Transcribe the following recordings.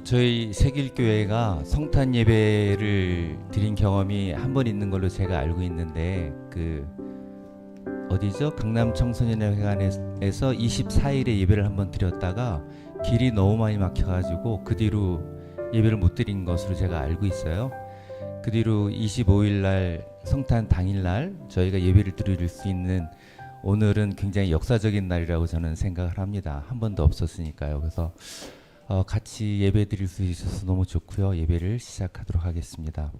저희 세길교회가 성탄 예배를 드린 경험이 한 번 있는 걸로 제가 알고 있는데 어디죠? 강남 청소년회관에서 24일에 예배를 한 번 드렸다가 길이 너무 많이 막혀가지고 그 뒤로 예배를 못 드린 것으로 제가 알고 있어요. 그 뒤로 25일 날 성탄 당일 날 저희가 예배를 드릴 수 있는 오늘은 굉장히 역사적인 날이라고 저는 생각을 합니다. 한 번도 없었으니까요. 그래서 같이 예배 드릴 수 있어서 너무 좋고요. 예배를 시작하도록 하겠습니다.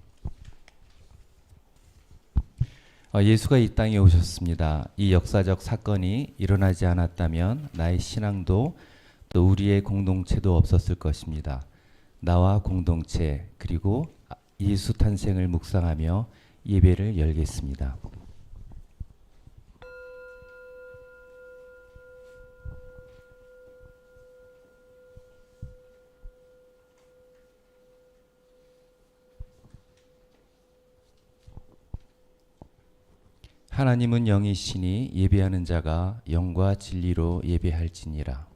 예수가 이 땅에 오셨습니다. 이 역사적 사건이 일어나지 않았다면 나의 신앙도 또 우리의 공동체도 없었을 것입니다. 나와 공동체 그리고 예수 탄생을 묵상하며 예배를 열겠습니다. 하나님은 영이시니 예배하는 자가 영과 진리로 예배할지니라.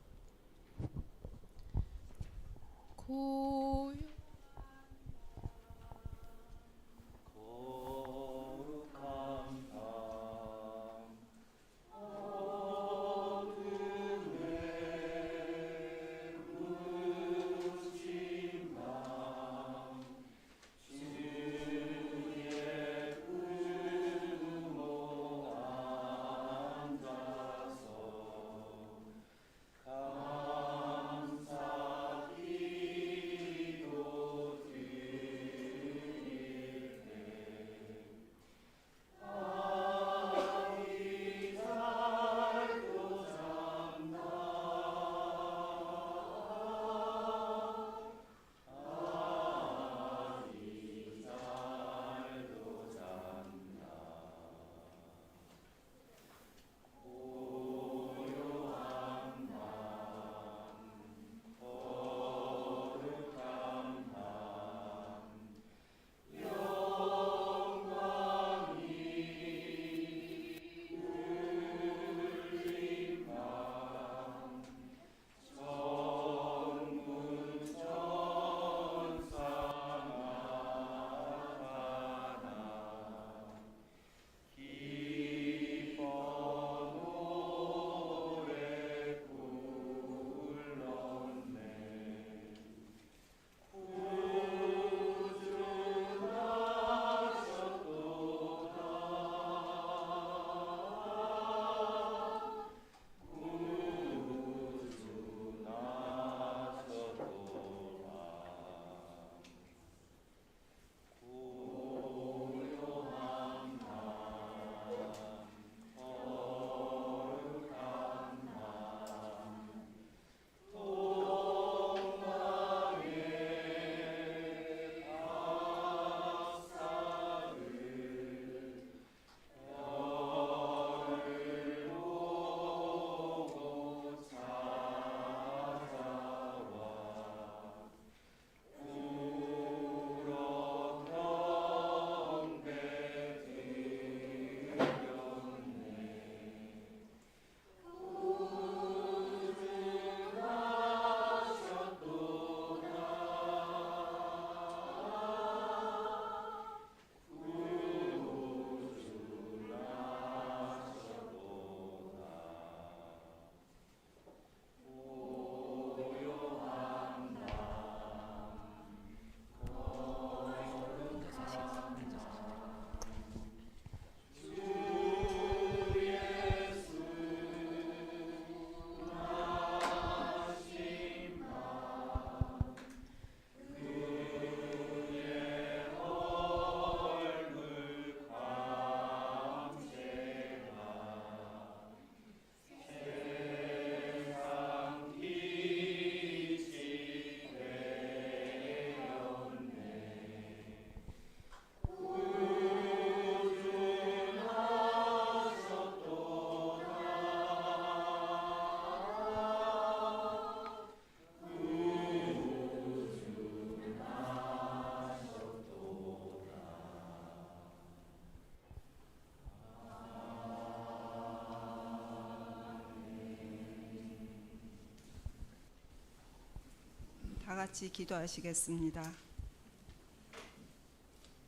다 같이 기도하시겠습니다.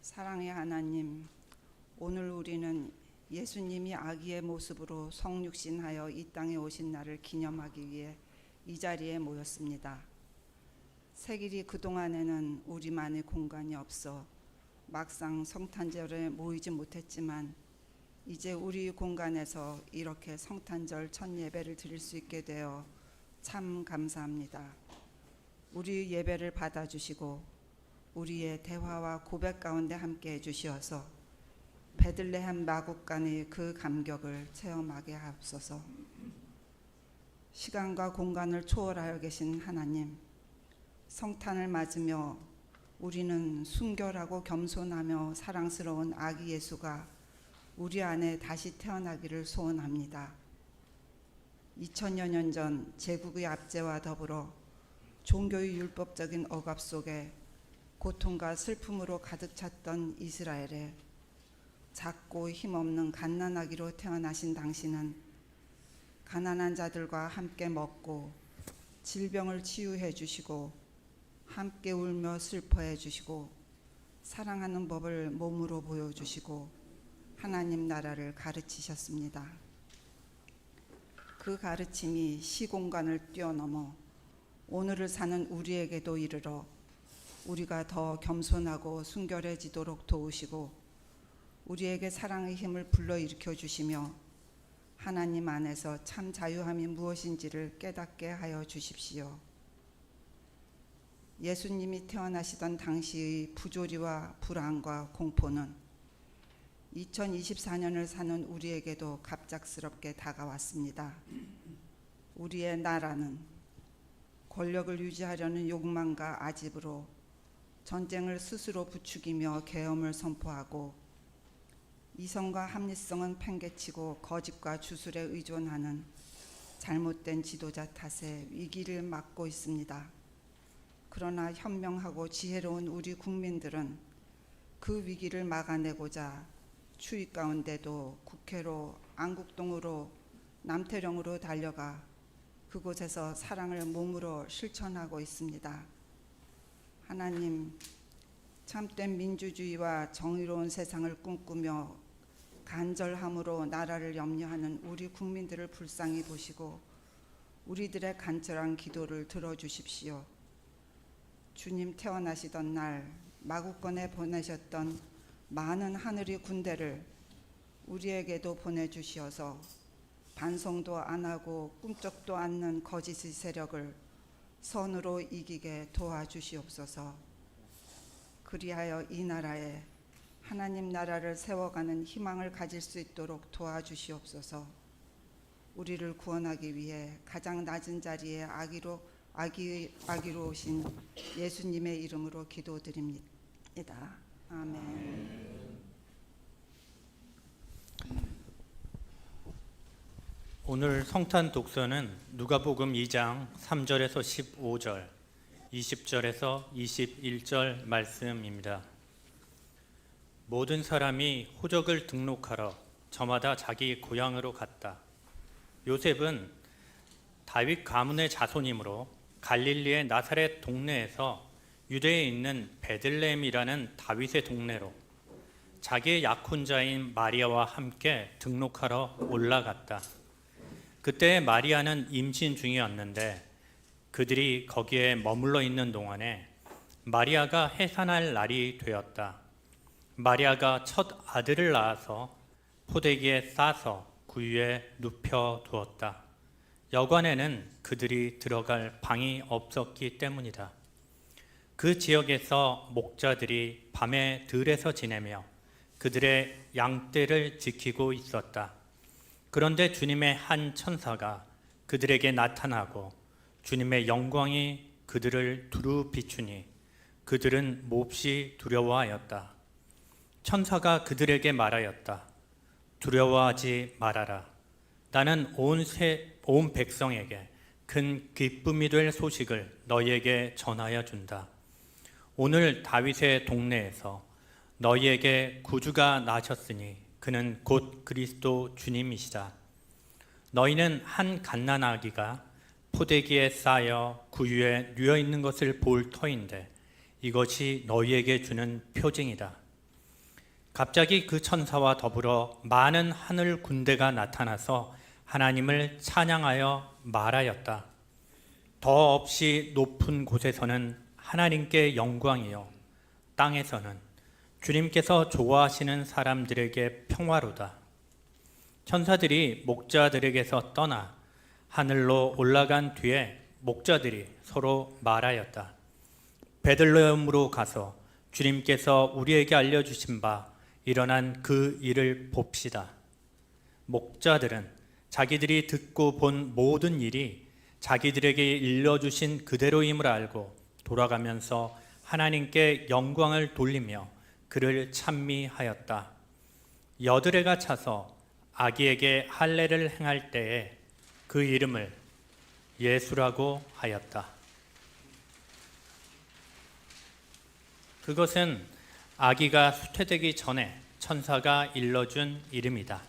사랑의 하나님, 오늘 우리는 예수님이 아기의 모습으로 성육신하여 이 땅에 오신 날을 기념하기 위해 이 자리에 모였습니다. 세길이 그동안에는 우리만의 공간이 없어 막상 성탄절에 모이지 못했지만 이제 우리 공간에서 이렇게 성탄절 첫 예배를 드릴 수 있게 되어 참 감사합니다. 우리 예배를 받아주시고 우리의 대화와 고백 가운데 함께 해주시어서 베들레헴 마국간의 그 감격을 체험하게 하옵소서. 시간과 공간을 초월하여 계신 하나님, 성탄을 맞으며 우리는 순결하고 겸손하며 사랑스러운 아기 예수가 우리 안에 다시 태어나기를 소원합니다. 2000여 년 전 제국의 압제와 더불어 종교의 율법적인 억압 속에 고통과 슬픔으로 가득 찼던 이스라엘에 작고 힘없는 갓난아기로 태어나신 당신은 가난한 자들과 함께 먹고 질병을 치유해 주시고 함께 울며 슬퍼해 주시고 사랑하는 법을 몸으로 보여주시고 하나님 나라를 가르치셨습니다. 그 가르침이 시공간을 뛰어넘어 오늘을 사는 우리에게도 이르러 우리가 더 겸손하고 순결해지도록 도우시고 우리에게 사랑의 힘을 불러일으켜 주시며 하나님 안에서 참 자유함이 무엇인지를 깨닫게 하여 주십시오. 예수님이 태어나시던 당시의 부조리와 불안과 공포는 2024년을 사는 우리에게도 갑작스럽게 다가왔습니다. 우리의 나라는 권력을 유지하려는 욕망과 아집으로 전쟁을 스스로 부추기며 계엄을 선포하고 이성과 합리성은 팽개치고 거짓과 주술에 의존하는 잘못된 지도자 탓에 위기를 맞고 있습니다. 그러나 현명하고 지혜로운 우리 국민들은 그 위기를 막아내고자 추위 가운데도 국회로, 안국동으로, 남태령으로 달려가 그곳에서 사랑을 몸으로 실천하고 있습니다. 하나님, 참된 민주주의와 정의로운 세상을 꿈꾸며 간절함으로 나라를 염려하는 우리 국민들을 불쌍히 보시고 우리들의 간절한 기도를 들어주십시오. 주님 태어나시던 날 마국간에 보내셨던 많은 하늘의 군대를 우리에게도 보내주시어서 반성도 안 하고 꿈쩍도 않는 거짓의 세력을 선으로 이기게 도와주시옵소서. 그리하여 이 나라에 하나님 나라를 세워가는 희망을 가질 수 있도록 도와주시옵소서. 우리를 구원하기 위해 가장 낮은 자리에 아기로 오신 예수님의 이름으로 기도드립니다. 아멘. 오늘 성탄 독서는 누가복음 2장 3절에서 15절, 20절에서 21절 말씀입니다. 모든 사람이 호적을 등록하러 저마다 자기 고향으로 갔다. 요셉은 다윗 가문의 자손이므로 갈릴리의 나사렛 동네에서 유대에 있는 베들레헴이라는 다윗의 동네로 자기의 약혼자인 마리아와 함께 등록하러 올라갔다. 그때 마리아는 임신 중이었는데 그들이 거기에 머물러 있는 동안에 마리아가 해산할 날이 되었다. 마리아가 첫 아들을 낳아서 포대기에 싸서 구유에 눕혀 두었다. 여관에는 그들이 들어갈 방이 없었기 때문이다. 그 지역에서 목자들이 밤에 들에서 지내며 그들의 양떼를 지키고 있었다. 그런데 주님의 한 천사가 그들에게 나타나고 주님의 영광이 그들을 두루 비추니 그들은 몹시 두려워하였다. 천사가 그들에게 말하였다. 두려워하지 말아라. 나는 온 백성에게 큰 기쁨이 될 소식을 너희에게 전하여 준다. 오늘 다윗의 동네에서 너희에게 구주가 나셨으니 그는 곧 그리스도 주님이시다. 너희는 한 갓난아기가 포대기에 쌓여 구유에 뉘어 있는 것을 볼 터인데 이것이 너희에게 주는 표징이다. 갑자기 그 천사와 더불어 많은 하늘 군대가 나타나서 하나님을 찬양하여 말하였다. 더 없이 높은 곳에서는 하나님께 영광이요, 땅에서는 주님께서 좋아하시는 사람들에게 평화로다. 천사들이 목자들에게서 떠나 하늘로 올라간 뒤에 목자들이 서로 말하였다. 베들레헴으로 가서 주님께서 우리에게 알려주신 바 일어난 그 일을 봅시다. 목자들은 자기들이 듣고 본 모든 일이 자기들에게 일러주신 그대로임을 알고 돌아가면서 하나님께 영광을 돌리며 그를 찬미하였다. 여드레가 차서 아기에게 할례를 행할 때에 그 이름을 예수라고 하였다. 그것은 아기가 수태되기 전에 천사가 일러준 이름이다.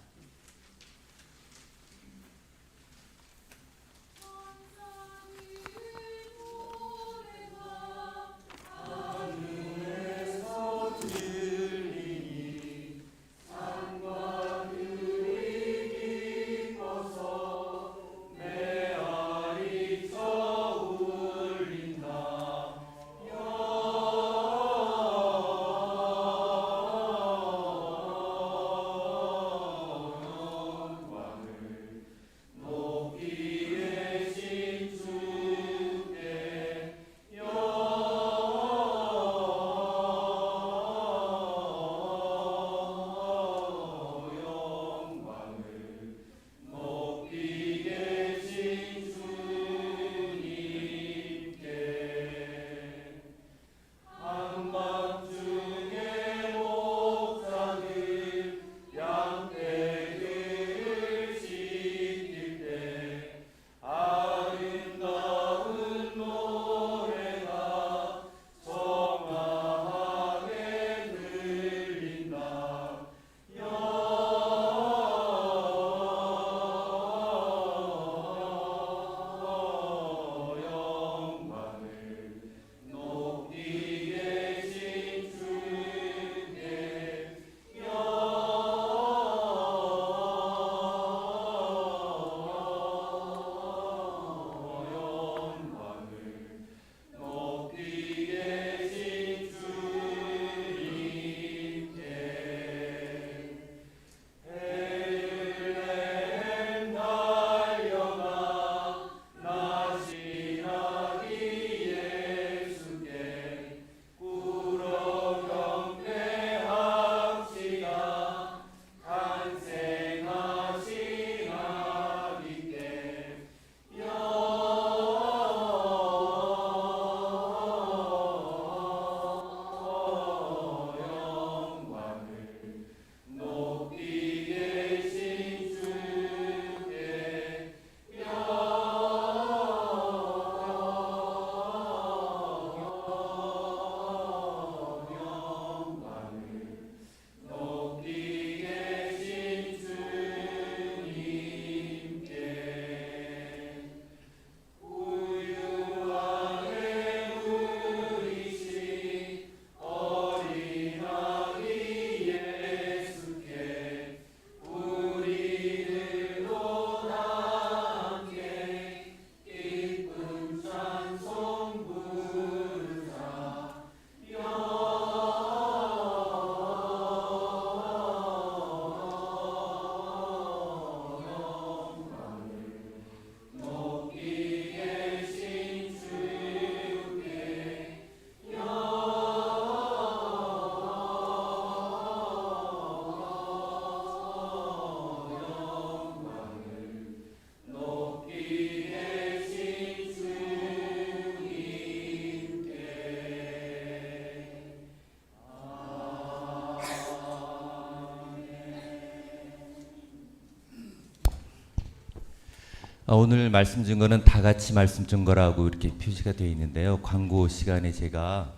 오늘 말씀 증거는 다 같이 말씀 증거라고 이렇게 표시가 되어 있는데요. 광고 시간에 제가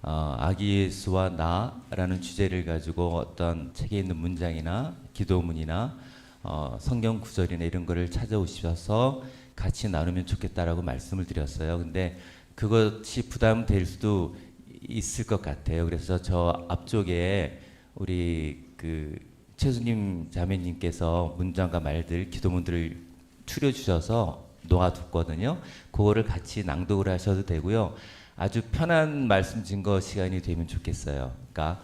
아기 예수와 나라는 주제를 가지고 어떤 책에 있는 문장이나 기도문이나 성경 구절이나 이런 거를 찾아오셔서 같이 나누면 좋겠다라고 말씀을 드렸어요. 근데 그것이 부담될 수도 있을 것 같아요. 그래서 저 앞쪽에 우리 그 최수님 자매님께서 문장과 말들, 기도문들을 추려 주셔서 놓아뒀거든요. 그거를 같이 낭독을 하셔도 되고요. 아주 편한 말씀 증거 시간이 되면 좋겠어요. 그러니까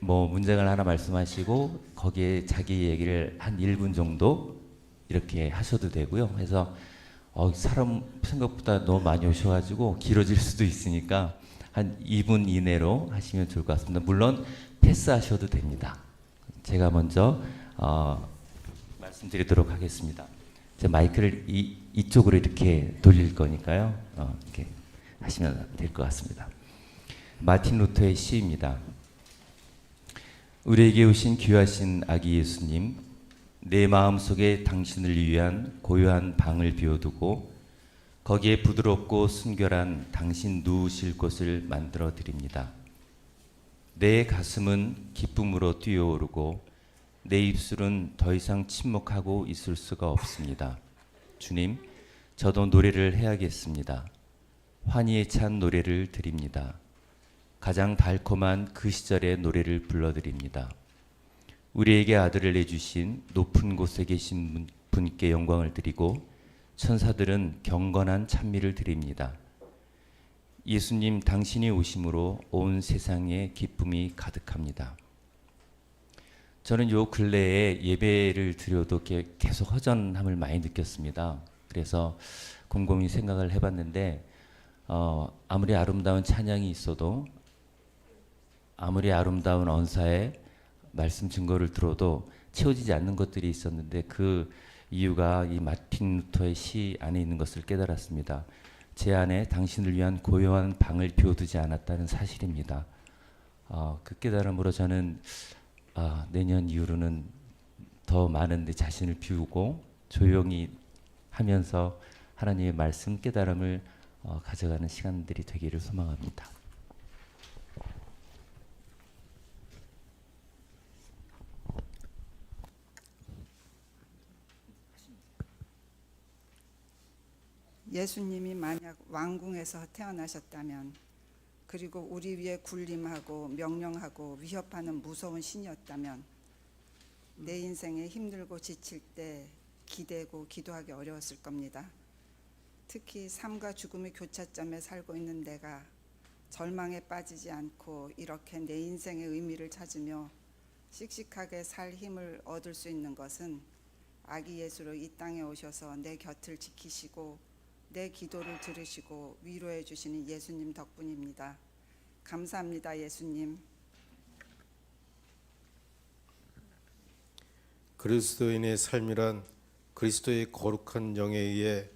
뭐 문장을 하나 말씀하시고 거기에 자기 얘기를 한 1분 정도 이렇게 하셔도 되고요. 그래서 사람 생각보다 너무 많이 오셔가지고 길어질 수도 있으니까 한 2분 이내로 하시면 좋을 것 같습니다. 물론 패스하셔도 됩니다. 제가 먼저 말씀드리도록 하겠습니다. 제 마이크를 이쪽으로 이렇게 돌릴 거니까요. 이렇게 하시면 될 것 같습니다. 마틴 루터의 시입니다. 우리에게 오신 귀하신 아기 예수님, 내 마음속에 당신을 위한 고요한 방을 비워두고 거기에 부드럽고 순결한 당신 누우실 곳을 만들어 드립니다. 내 가슴은 기쁨으로 뛰어오르고 내 입술은 더 이상 침묵하고 있을 수가 없습니다. 주님, 저도 노래를 해야겠습니다. 환희에 찬 노래를 드립니다. 가장 달콤한 그 시절의 노래를 불러드립니다. 우리에게 아들을 내주신 높은 곳에 계신 분께 영광을 드리고 천사들은 경건한 찬미를 드립니다. 예수님, 당신이 오심으로 온 세상에 기쁨이 가득합니다. 저는 요 근래에 예배를 드려도 계속 허전함을 많이 느꼈습니다. 그래서 곰곰이 생각을 해봤는데 아무리 아름다운 찬양이 있어도 아무리 아름다운 언사의 말씀 증거를 들어도 채워지지 않는 것들이 있었는데 그 이유가 이 마틴 루터의 시 안에 있는 것을 깨달았습니다. 제 안에 당신을 위한 고요한 방을 비워두지 않았다는 사실입니다. 그 깨달음으로 저는 내년 이후로는 더 많은 내 자신을 비우고 조용히 하면서 하나님의 말씀 깨달음을 가져가는 시간들이 되기를 소망합니다. 예수님이 만약 왕궁에서 태어나셨다면, 그리고 우리 위에 군림하고 명령하고 위협하는 무서운 신이었다면, 내 인생에 힘들고 지칠 때 기대고 기도하기 어려웠을 겁니다. 특히 삶과 죽음의 교차점에 살고 있는 내가 절망에 빠지지 않고 이렇게 내 인생의 의미를 찾으며 씩씩하게 살 힘을 얻을 수 있는 것은 아기 예수로 이 땅에 오셔서 내 곁을 지키시고 내 기도를 들으시고 위로해 주시는 예수님 덕분입니다. 감사합니다, 예수님. 그리스도인의 삶이란 그리스도의 거룩한 영에 의해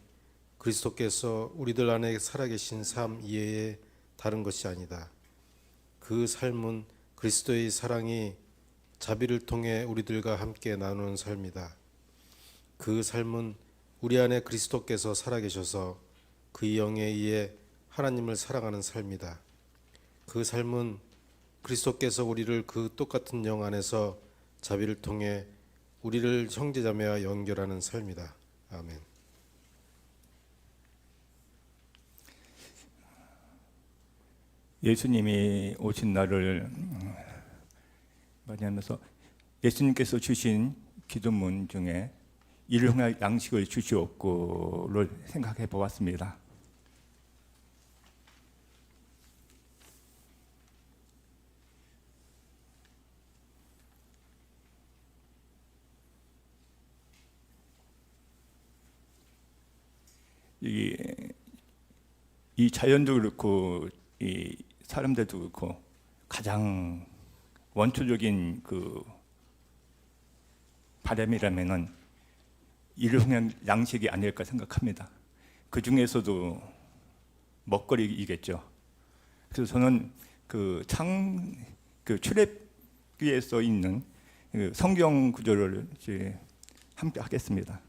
그리스도께서 우리들 안에 살아계신 삶 이외에 다른 것이 아니다. 그 삶은 그리스도의 사랑이 자비를 통해 우리들과 함께 나누는 삶이다. 그 삶은 우리 안에 그리스도께서 살아계셔서 그 영에 의해 하나님을 사랑하는 삶이다. 그 삶은 그리스도께서 우리를 그 똑같은 영 안에서 자비를 통해 우리를 형제자매와 연결하는 삶이다. 아멘. 예수님이 오신 날을 맞이하면서 예수님께서 주신 기도문 중에 일용할 양식을 주시옵고를 생각해 보았습니다. 이 자연도 그렇고 이 사람들도 그렇고 가장 원초적인 그 바람이라면은 일용할 양식이 아닐까 생각합니다. 그 중에서도 먹거리이겠죠. 그래서 저는 그 출애굽기에 써 있는 그 성경 구절을 이제 함께 하겠습니다.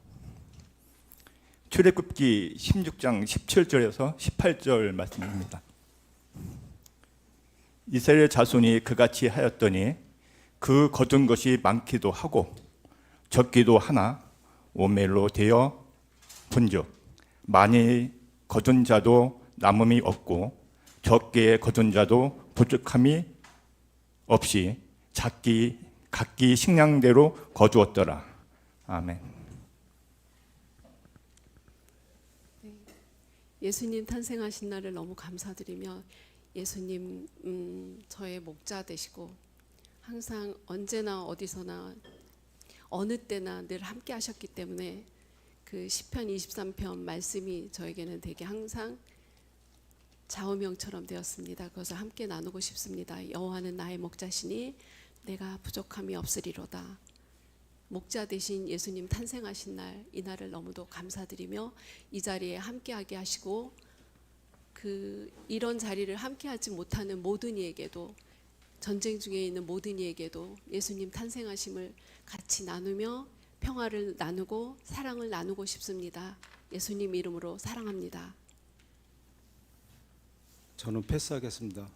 출애굽기 16장 17절에서 18절 말씀입니다. 이스라엘 자손이 그같이 하였더니 그 거둔 것이 많기도 하고 적기도 하나 오멜로 되어 본즉 많이 거둔 자도 남음이 없고 적게 거둔 자도 부족함이 없이 각기 식량대로 거두었더라. 아멘. 예수님 탄생하신 날을 너무 감사드리며 예수님 저의 목자 되시고 항상 언제나 어디서나 어느 때나 늘 함께 하셨기 때문에 그 시편 23편 말씀이 저에게는 되게 항상 좌우명처럼 되었습니다. 그래서 함께 나누고 싶습니다. 여호와는 나의 목자시니 내가 부족함이 없으리로다. 목자 되신 예수님 탄생하신 날, 이 날을 너무도 감사드리며 이 자리에 함께하게 하시고 이런 자리를 함께하지 못하는 모든 이에게도, 전쟁 중에 있는 모든 이에게도 예수님 탄생하심을 같이 나누며 평화를 나누고 사랑을 나누고 싶습니다. 예수님 이름으로 사랑합니다. 저는 패스하겠습니다.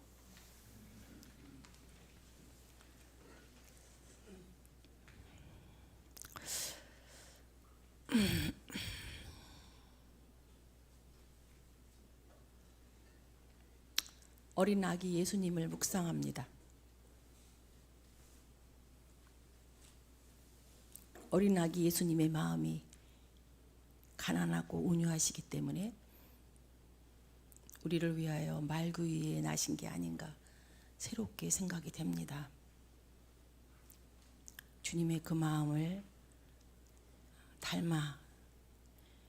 어린 아기 예수님을 묵상합니다. 어린 아기 예수님의 마음이 가난하고 온유하시기 때문에 우리를 위하여 말구 위에 나신 게 아닌가 새롭게 생각이 됩니다. 주님의 그 마음을 닮아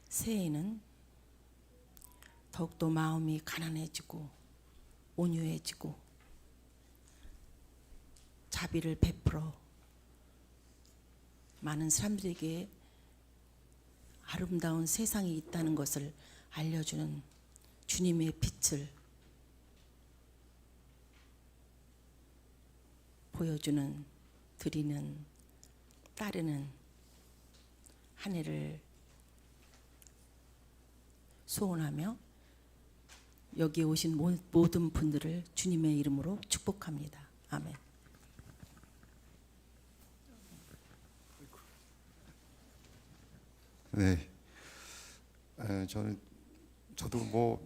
새해에는 더욱더 마음이 가난해지고 온유해지고 자비를 베풀어 많은 사람들에게 아름다운 세상이 있다는 것을 알려주는 주님의 빛을 보여주는, 드리는, 따르는 한 해를 소원하며 여기에 오신 모든 분들을 주님의 이름으로 축복합니다. 아멘. 네, 저도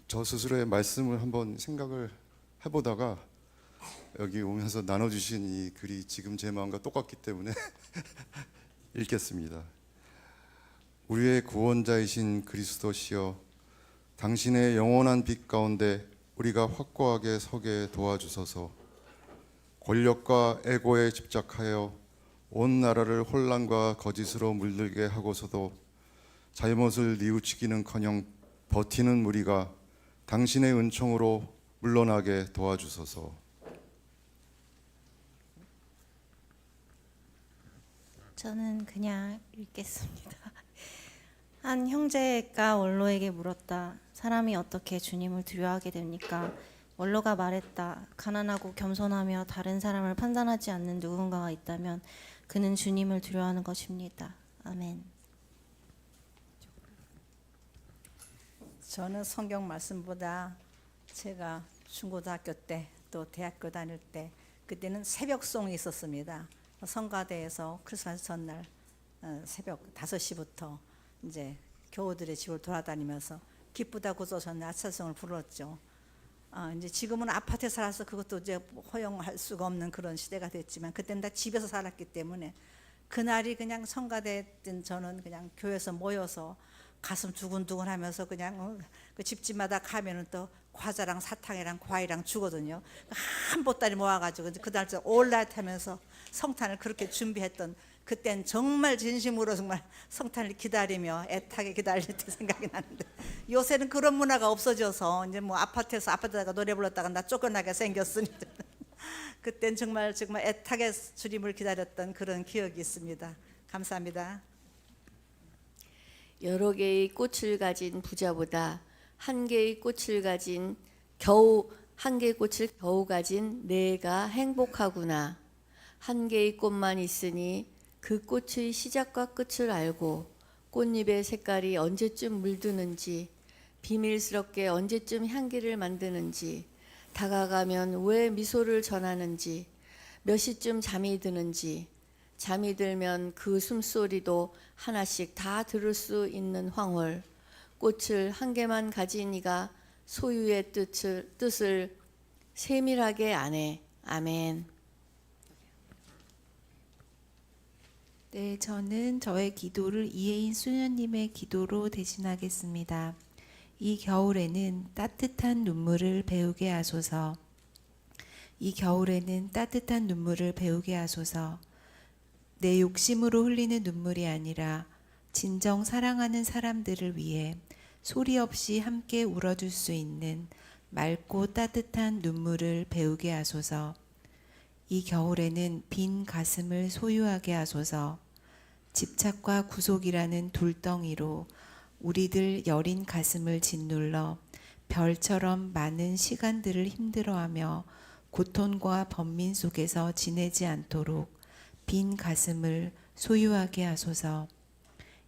저 스스로의 말씀을 한번 생각을 해보다가 여기 오면서 나눠주신 이 글이 지금 제 마음과 똑같기 때문에 읽겠습니다. 우리의 구원자이신 그리스도시여, 당신의 영원한 빛 가운데 우리가 확고하게 서게 도와주소서. 권력과 애고에 집착하여 온 나라를 혼란과 거짓으로 물들게 하고서도 잘못을 뉘우치기는커녕 버티는 무리가 당신의 은총으로 물러나게 도와주소서. 저는 그냥 읽겠습니다. 한 형제가 원로에게 물었다. 사람이 어떻게 주님을 두려워하게 됩니까? 원로가 말했다. 가난하고 겸손하며 다른 사람을 판단하지 않는 누군가가 있다면 그는 주님을 두려워하는 것입니다. 아멘. 저는 성경 말씀보다 제가 중고등학교 때 또 대학교 다닐 때 그때는 새벽송이 있었습니다. 성가대에서 크리스마스 전날 새벽 5시부터 이제 교우들의 집을 돌아다니면서 기쁘다 고소전의 아차송을 불렀죠. 이제 지금은 아파트에 살아서 그것도 이제 허용할 수가 없는 그런 시대가 됐지만 그때는 다 집에서 살았기 때문에 그날이 그냥 성가대든 저는 그냥 교회에서 모여서 가슴 두근두근하면서 그냥 그 집집마다 가면은 또 과자랑 사탕이랑 과일이랑 주거든요. 한 보따리 모아가지고 그날 올라이트 하면서 성탄을 그렇게 준비했던 그땐 정말 진심으로 정말 성탄을 기다리며 애타게 기다릴 때 생각이 나는데 요새는 그런 문화가 없어져서 이제 뭐 아파트에다가 노래 불렀다가 나 쫓겨나게 생겼으니 그땐 정말 애타게 주님을 기다렸던 그런 기억이 있습니다. 감사합니다. 여러 개의 꽃을 가진 부자보다 한 개의 꽃을 겨우 가진 내가 행복하구나. 한 개의 꽃만 있으니 그 꽃의 시작과 끝을 알고 꽃잎의 색깔이 언제쯤 물드는지 비밀스럽게 언제쯤 향기를 만드는지 다가가면 왜 미소를 전하는지 몇 시쯤 잠이 드는지 잠이 들면 그 숨소리도 하나씩 다 들을 수 있는 황홀. 꽃을 한 개만 가진 이가 소유의 뜻을 세밀하게 아네. 아멘. 네, 저는 저의 기도를 이혜인 수녀님의 기도로 대신하겠습니다. 이 겨울에는 따뜻한 눈물을 배우게 하소서. 이 겨울에는 따뜻한 눈물을 배우게 하소서. 내 욕심으로 흘리는 눈물이 아니라 진정 사랑하는 사람들을 위해 소리 없이 함께 울어줄 수 있는 맑고 따뜻한 눈물을 배우게 하소서. 이 겨울에는 빈 가슴을 소유하게 하소서. 집착과 구속이라는 둘덩이로 우리들 여린 가슴을 짓눌러 별처럼 많은 시간들을 힘들어하며 고통과 번민 속에서 지내지 않도록 빈 가슴을 소유하게 하소서.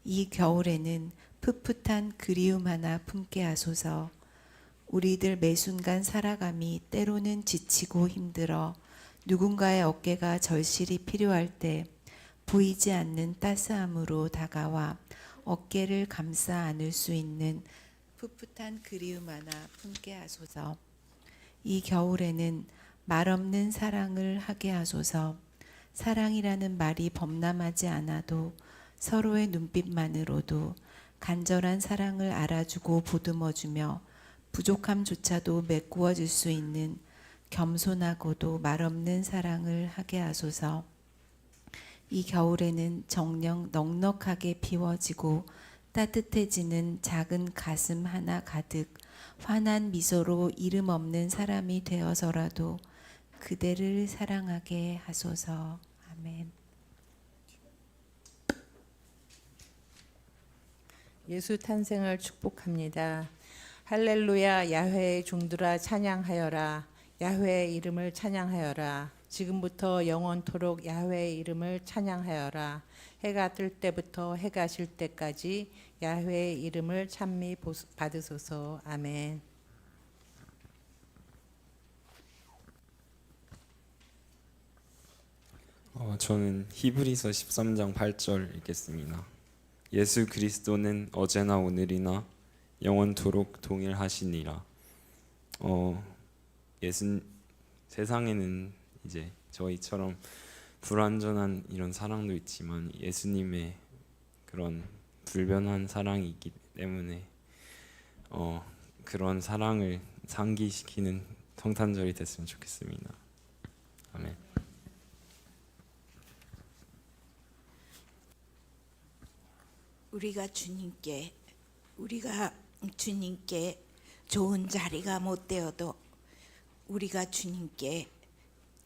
이 겨울에는 풋풋한 그리움 하나 품게 하소서. 우리들 매 순간 살아감이 때로는 지치고 힘들어 누군가의 어깨가 절실히 필요할 때 보이지 않는 따스함으로 다가와 어깨를 감싸 안을 수 있는 풋풋한 그리움 하나 품게 하소서. 이 겨울에는 말없는 사랑을 하게 하소서. 사랑이라는 말이 범람하지 않아도 서로의 눈빛만으로도 간절한 사랑을 알아주고 보듬어주며 부족함조차도 메꾸어줄 수 있는 겸손하고도 말없는 사랑을 하게 하소서. 이 겨울에는 정녕 넉넉하게 피워지고 따뜻해지는 작은 가슴 하나 가득 환한 미소로 이름 없는 사람이 되어서라도 그대를 사랑하게 하소서. 아멘. 예수 탄생을 축복합니다. 할렐루야. 야훼의 종들아 찬양하여라. 야훼의 이름을 찬양하여라. 지금부터 영원토록 야훼의 이름을 찬양하여라. 해가 뜰 때부터 해가 질 때까지 야훼의 이름을 찬미 받으소서. 아멘. 저는 히브리서 13장 8절 읽겠습니다. 예수 그리스도는 어제나 오늘이나 영원토록 동일하시니라. 세상에는 이제 저희처럼 불완전한 이런 사랑도 있지만 예수님의 그런 불변한 사랑이 있기 때문에 그런 사랑을 상기시키는 성탄절이 됐으면 좋겠습니다. 아멘. 우리가 주님께 좋은 자리가 못 되어도 우리가 주님께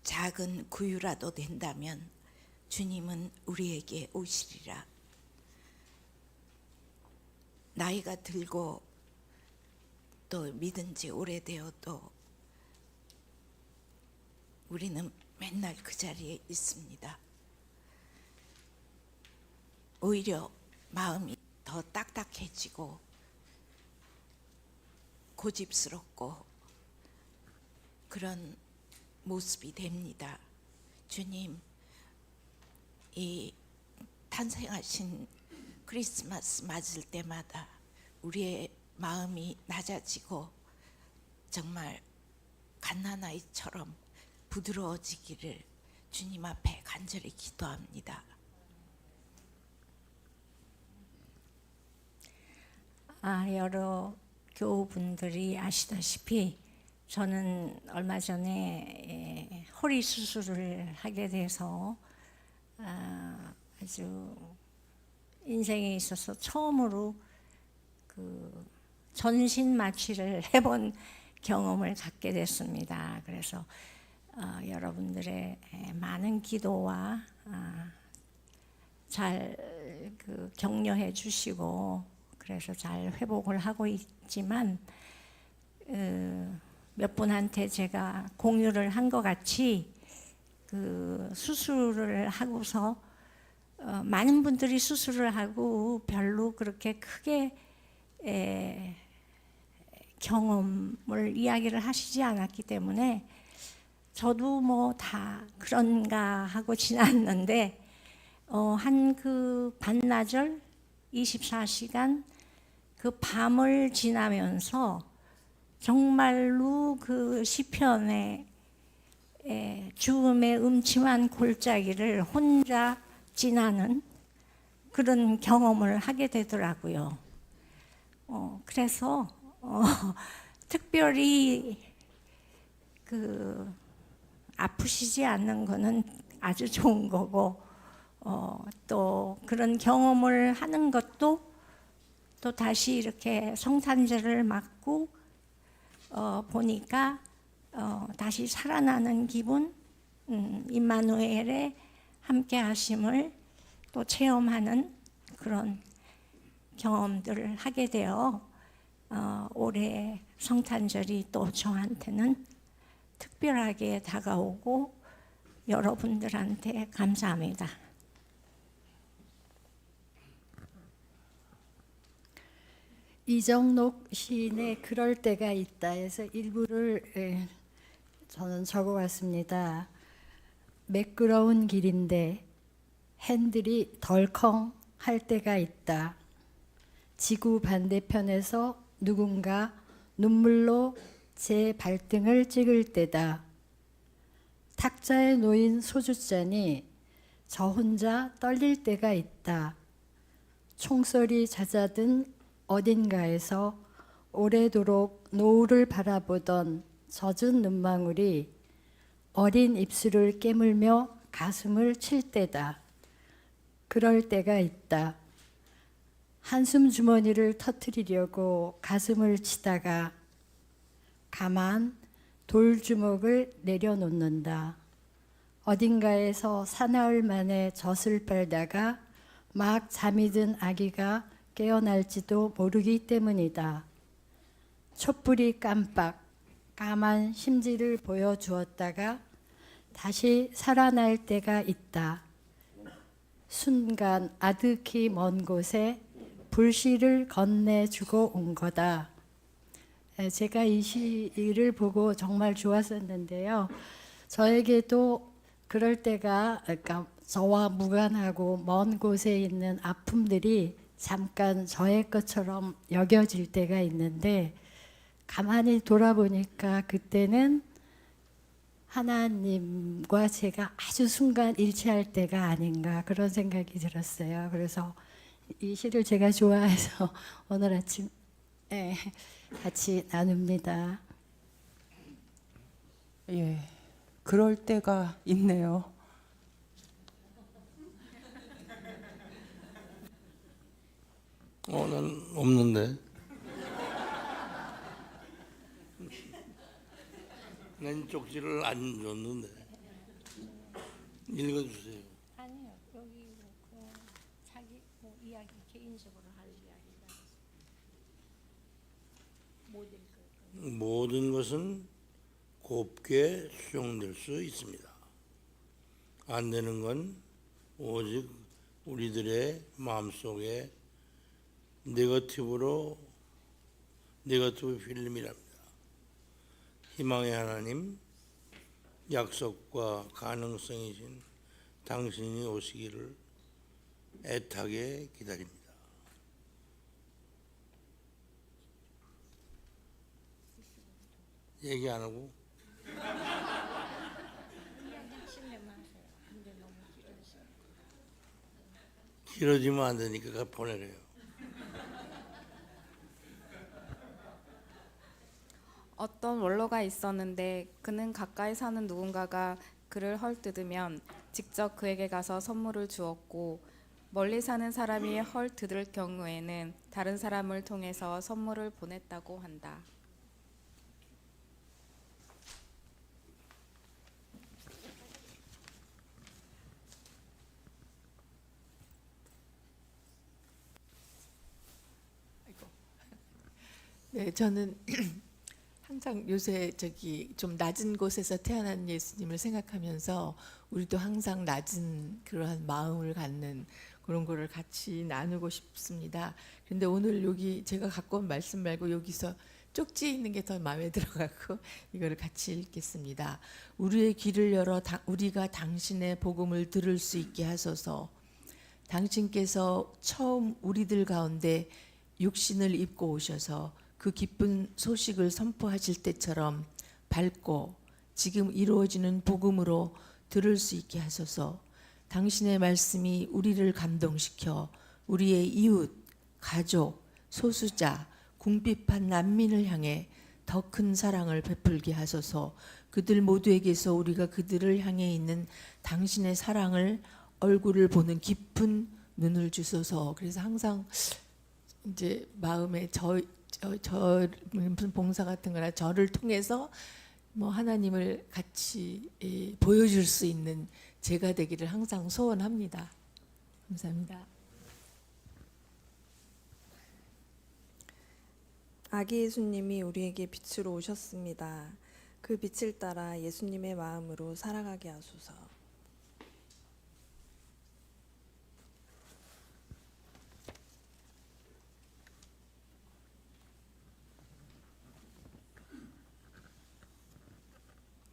작은 구유라도 된다면 주님은 우리에게 오시리라. 나이가 들고 또 믿은 지 오래되어도 우리는 맨날 그 자리에 있습니다. 오히려 마음이 더 딱딱해지고 고집스럽고 그런 모습이 됩니다. 주님, 이 탄생하신 크리스마스 맞을 때마다 우리의 마음이 낮아지고 정말 갓난아이처럼 부드러워지기를 주님 앞에 간절히 기도합니다. 여러 교우분들이 아시다시피 저는 얼마 전에 허리 수술을 하게 돼서 아주 인생에 있어서 처음으로 그 전신 마취를 해본 경험을 갖게 됐습니다. 그래서 여러분들의 많은 기도와 잘 격려해 주시고 그래서 잘 회복을 하고 있지만 몇 분한테 제가 공유를 한 것 같이 그 수술을 하고서 많은 분들이 수술을 하고 별로 그렇게 크게 경험을 이야기를 하시지 않았기 때문에 저도 뭐 다 그런가 하고 지났는데 한 그 반나절 24시간 그 밤을 지나면서 정말로 그 시편의 죽음의 음침한 골짜기를 혼자 지나는 그런 경험을 하게 되더라고요. 그래서 특별히 그 아프시지 않는 거는 아주 좋은 거고, 또 그런 경험을 하는 것도 또 다시 이렇게 성탄절을 맞고 보니까 다시 살아나는 기분, 임마누엘의 함께 하심을 또 체험하는 그런 경험들을 하게 되어 올해 성탄절이 또 저한테는 특별하게 다가오고 여러분들한테 감사합니다. 이정록 시인의 그럴 때가 있다 해서 일부를 저는 적어왔습니다. 매끄러운 길인데 핸들이 덜컹 할 때가 있다. 지구 반대편에서 누군가 눈물로 제 발등을 찍을 때다. 탁자에 놓인 소주잔이 저 혼자 떨릴 때가 있다. 총소리 잦아든 어딘가에서 오래도록 노을을 바라보던 젖은 눈망울이 어린 입술을 깨물며 가슴을 칠 때다. 그럴 때가 있다. 한숨 주머니를 터뜨리려고 가슴을 치다가 가만 돌주먹을 내려놓는다. 어딘가에서 사나흘 만에 젖을 빨다가 막 잠이 든 아기가 깨어날지도 모르기 때문이다. 촛불이 깜빡 까만 심지를 보여주었다가 다시 살아날 때가 있다. 순간 아득히 먼 곳에 불씨를 건네주고 온 거다. 제가 이 시를 보고 정말 좋았었는데요. 저에게도 그럴 때가, 그러니까 저와 무관하고 먼 곳에 있는 아픔들이 잠깐 저의 것처럼 여겨질 때가 있는데, 가만히 돌아보니까 그때는 하나님과 제가 아주 순간 일치할 때가 아닌가, 그런 생각이 들었어요. 그래서 이 시를 제가 좋아해서 오늘 아침 같이 나눕니다. 예, 그럴 때가 있네요. 난 없는데. 난 쪽지를 안 줬는데. 읽어주세요. 아니요, 여기 자기 이야기 개인적으로 할 이야기가 못 읽어요. 모든 것은 곱게 수용될 수 있습니다. 안 되는 건 오직 우리들의 마음속에 네거티브 필름이랍니다. 희망의 하나님, 약속과 가능성이신 당신이 오시기를 애타게 기다립니다. 얘기 안 하고? 길어지면 안 되니까 보내래요. 어떤 원로가 있었는데 그는 가까이 사는 누군가가 그를 헐뜯으면 직접 그에게 가서 선물을 주었고, 멀리 사는 사람이 헐뜯을 경우에는 다른 사람을 통해서 선물을 보냈다고 한다. 네, 저는 항상 요새 좀 낮은 곳에서 태어난 예수님을 생각하면서 우리도 항상 낮은 그러한 마음을 갖는 그런 거를 같이 나누고 싶습니다. 그런데 오늘 여기 제가 갖고 온 말씀 말고 여기서 쪽지에 있는 게 더 마음에 들어가고 이거를 같이 읽겠습니다. 우리의 귀를 열어 우리가 당신의 복음을 들을 수 있게 하소서. 당신께서 처음 우리들 가운데 육신을 입고 오셔서 그 기쁜 소식을 선포하실 때처럼 밝고 지금 이루어지는 복음으로 들을 수 있게 하소서. 당신의 말씀이 우리를 감동시켜 우리의 이웃, 가족, 소수자, 궁핍한 난민을 향해 더 큰 사랑을 베풀게 하소서. 그들 모두에게서 우리가 그들을 향해 있는 당신의 사랑을 얼굴을 보는 깊은 눈을 주소서. 그래서 항상 이제 마음에 저 무슨 봉사 같은 거나 저를 통해서 뭐 하나님을 같이 보여줄 수 있는 제가 되기를 항상 소원합니다. 감사합니다. 아기 예수님이 우리에게 빛으로 오셨습니다. 그 빛을 따라 예수님의 마음으로 살아가게 하소서.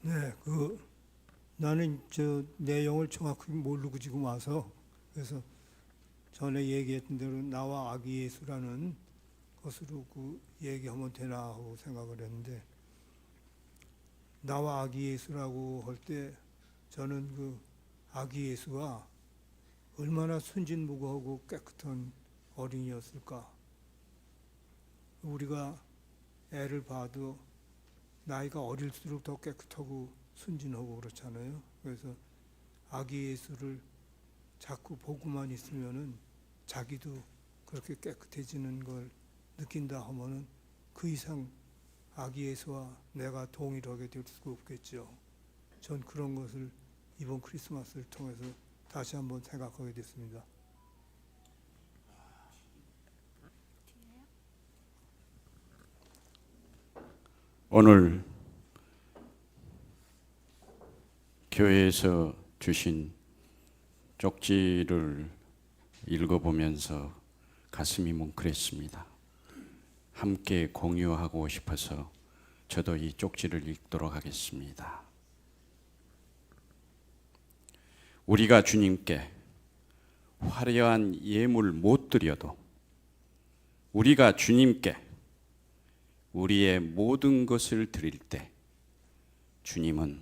네, 나는 저 내용을 정확히 모르고 지금 와서 그래서 전에 얘기했던 대로 나와 아기 예수라는 것으로 얘기하면 되나 하고 생각을 했는데 나와 아기 예수라고 할 때 저는 아기 예수가 얼마나 순진무구하고 깨끗한 어린이였을까. 우리가 애를 봐도 나이가 어릴수록 더 깨끗하고 순진하고 그렇잖아요. 그래서 아기 예수를 자꾸 보고만 있으면은 자기도 그렇게 깨끗해지는 걸 느낀다 하면은 그 이상 아기 예수와 내가 동일하게 될 수가 없겠죠. 전 그런 것을 이번 크리스마스를 통해서 다시 한번 생각하게 됐습니다. 오늘 교회에서 주신 쪽지를 읽어보면서 가슴이 뭉클했습니다. 함께 공유하고 싶어서 저도 이 쪽지를 읽도록 하겠습니다. 우리가 주님께 화려한 예물 못 드려도 우리가 주님께 우리의 모든 것을 드릴 때 주님은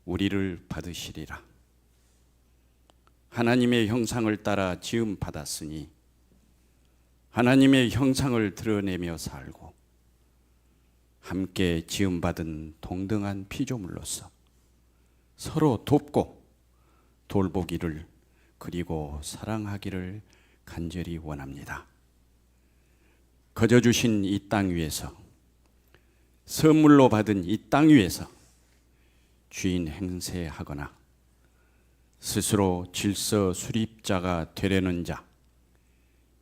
우리를 받으시리라. 하나님의 형상을 따라 지음 받았으니 하나님의 형상을 드러내며 살고 함께 지음받은 동등한 피조물로서 서로 돕고 돌보기를 그리고 사랑하기를 간절히 원합니다. 거저 주신 이 땅 위에서 선물로 받은 이 땅 위에서 주인 행세하거나 스스로 질서 수립자가 되려는 자,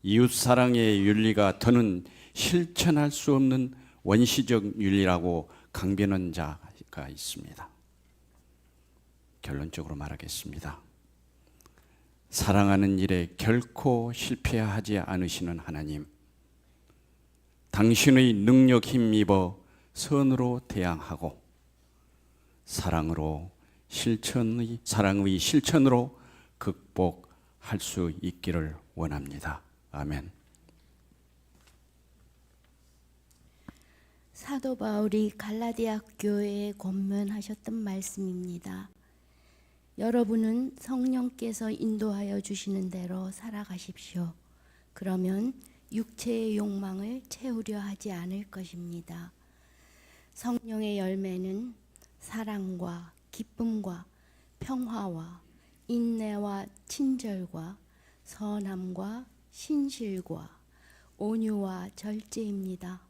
이웃사랑의 윤리가 더는 실천할 수 없는 원시적 윤리라고 강변한 자가 있습니다. 결론적으로 말하겠습니다. 사랑하는 일에 결코 실패하지 않으시는 하나님, 당신의 능력 힘입어 선으로 대항하고 사랑의 실천으로 극복할 수 있기를 원합니다. 아멘. 사도 바울이 갈라디아 교회에 권면하셨던 말씀입니다. 여러분은 성령께서 인도하여 주시는 대로 살아가십시오. 그러면 육체의 욕망을 채우려 하지 않을 것입니다. 성령의 열매는 사랑과 기쁨과 평화와 인내와 친절과 선함과 신실과 온유와 절제입니다.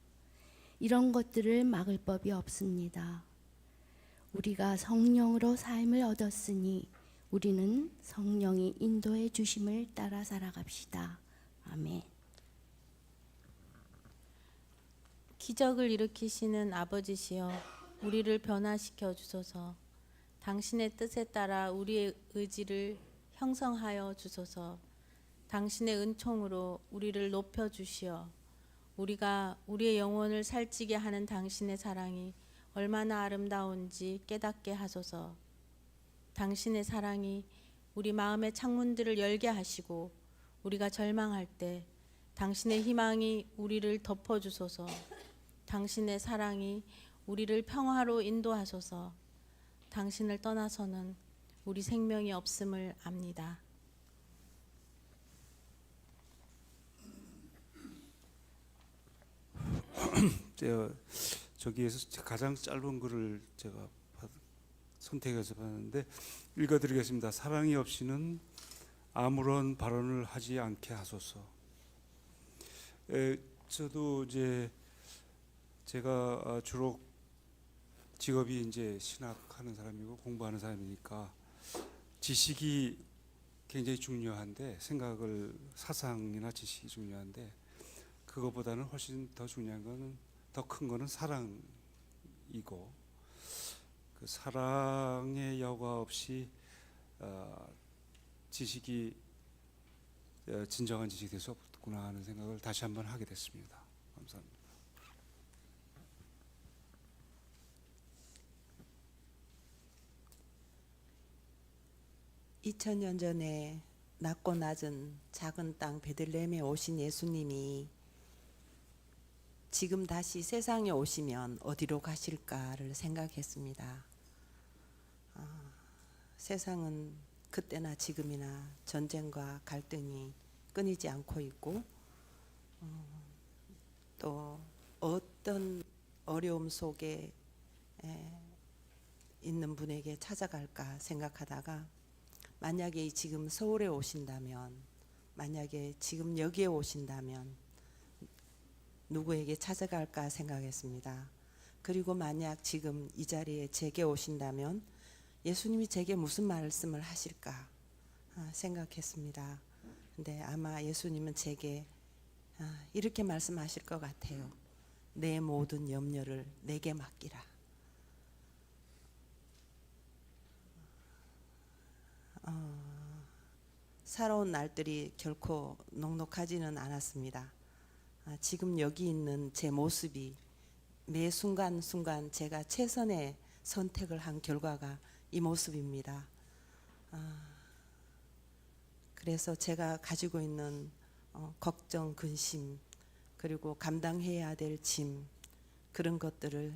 이런 것들을 막을 법이 없습니다. 우리가 성령으로 삶을 얻었으니 우리는 성령이 인도해 주심을 따라 살아갑시다. 아멘. 기적을 일으키시는 아버지시여, 우리를 변화시켜 주소서. 당신의 뜻에 따라 우리의 의지를 형성하여 주소서. 당신의 은총으로 우리를 높여 주시어 우리가 우리의 영혼을 살찌게 하는 당신의 사랑이 얼마나 아름다운지 깨닫게 하소서. 당신의 사랑이 우리 마음의 창문들을 열게 하시고 우리가 절망할 때 당신의 희망이 우리를 덮어주소서. 당신의 사랑이 우리를 평화로 인도하소서. 당신을 떠나서는 우리 생명이 없음을 압니다. 저기에서 가장 짧은 글을 제가 선택해서 봤는데 읽어드리겠습니다. 사랑이 없이는 아무런 발언을 하지 않게 하소서. 저도 이제 제가 주로 직업이 이제 신학하는 사람이고 공부하는 사람이니까 지식이 굉장히 중요한데 사상이나 지식이 중요한데 그것보다는 훨씬 더 중요한 거는 더 큰 거는 사랑이고 그 사랑의 여과 없이 지식이 진정한 지식이 될 수 없구나 하는 생각을 다시 한번 하게 됐습니다. 감사합니다. (2000년) 전에 낮고 낮은 작은 땅 베들레헴에 오신 예수님이 지금 다시 세상에 오시면 어디로 가실까를 생각했습니다. 세상은 그때나 지금이나 전쟁과 갈등이 끊이지 않고 있고 또 어떤 어려움 속에 있는 분에게 찾아갈까 생각하다가 만약에 지금 서울에 오신다면, 만약에 지금 여기에 오신다면 누구에게 찾아갈까 생각했습니다. 그리고 만약 지금 이 자리에 제게 오신다면 예수님이 제게 무슨 말씀을 하실까 생각했습니다. 근데 아마 예수님은 제게 이렇게 말씀하실 것 같아요. 내 모든 염려를 내게 맡기라. 살아온 날들이 결코 넉넉하지는 않았습니다. 지금 여기 있는 제 모습이 매 순간순간 제가 최선의 선택을 한 결과가 이 모습입니다. 그래서 제가 가지고 있는 걱정, 근심, 그리고 감당해야 될 짐, 그런 것들을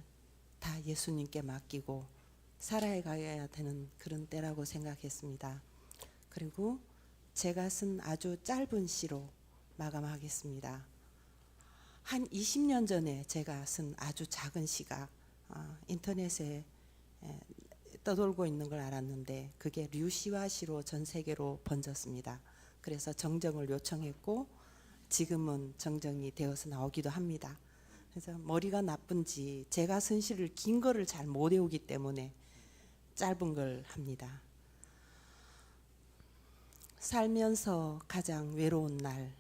다 예수님께 맡기고 살아가야 되는 그런 때라고 생각했습니다. 그리고 제가 쓴 아주 짧은 시로 마감하겠습니다. 한 20년 전에 제가 쓴 아주 작은 시가 인터넷에 떠돌고 있는 걸 알았는데 그게 류시화 시로 전 세계로 번졌습니다. 그래서 정정을 요청했고 지금은 정정이 되어서 나오기도 합니다. 그래서 머리가 나쁜지 제가 쓴 시를 긴 거를 잘 못 외우기 때문에 짧은 걸 합니다. 살면서 가장 외로운 날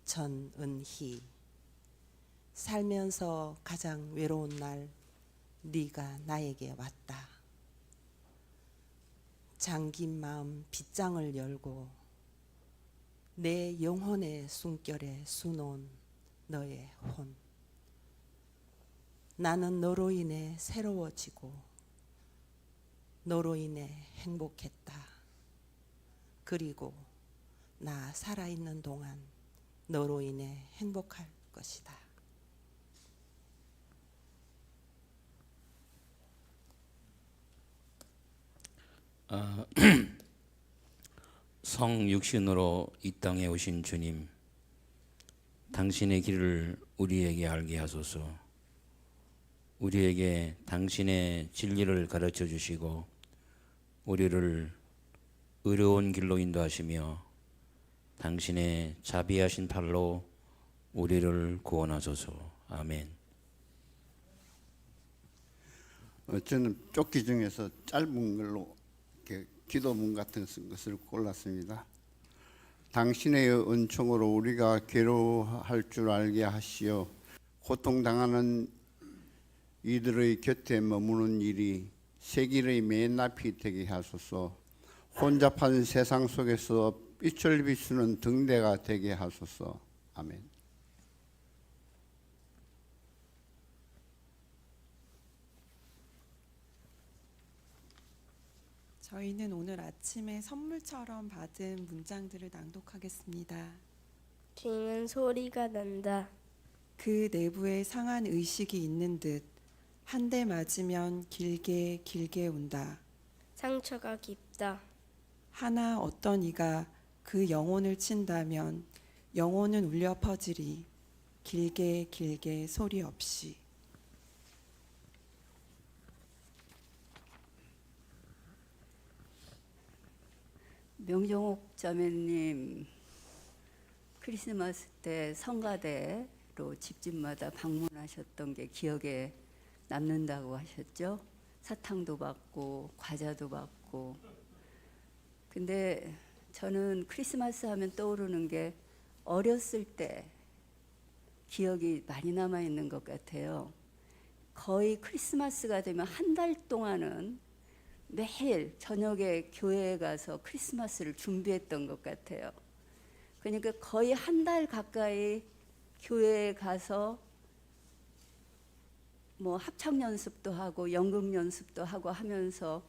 전은희. 살면서 가장 외로운 날 네가 나에게 왔다. 잠긴 마음 빗장을 열고 내 영혼의 숨결에 수놓은 너의 혼. 나는 너로 인해 새로워지고 너로 인해 행복했다. 그리고 나 살아있는 동안 너로 인해 행복할 것이다. 성육신으로 이 땅에 오신 주님, 당신의 길을 우리에게 알게 하소서. 우리에게 당신의 진리를 가르쳐 주시고 우리를 의로운 길로 인도하시며 당신의 자비하신 팔로 우리를 구원하소서. 아멘. 저는 쪽지 중에서 짧은 걸로 이렇게 기도문 같은 것을 골랐습니다. 당신의 은총으로 우리가 괴로워할 줄 알게 하시어 고통당하는 이들의 곁에 머무는 일이 세길의 맨 앞이 되게 하소서. 혼잡한 세상 속에서 빛을 비추는 등대가 되게 하소서. 아멘. 저희는 오늘 아침에 선물처럼 받은 문장들을 낭독하겠습니다. 쥐는 소리가 난다. 그 내부에 상한 의식이 있는 듯 한 대 맞으면 길게 길게 온다. 상처가 깊다. 하나 어떤 이가 그 영혼을 친다면 영혼은 울려 퍼지리 길게 길게 소리 없이. 명종옥 자매님 크리스마스 때 성가대로 집집마다 방문하셨던 게 기억에 남는다고 하셨죠? 사탕도 받고 과자도 받고. 근데 저는 크리스마스 하면 떠오르는 게 어렸을 때 기억이 많이 남아 있는 것 같아요. 거의 크리스마스가 되면 한 달 동안은 매일 저녁에 교회에 가서 크리스마스를 준비했던 것 같아요. 그러니까 거의 한 달 가까이 교회에 가서 뭐 합창 연습도 하고 연극 연습도 하고 하면서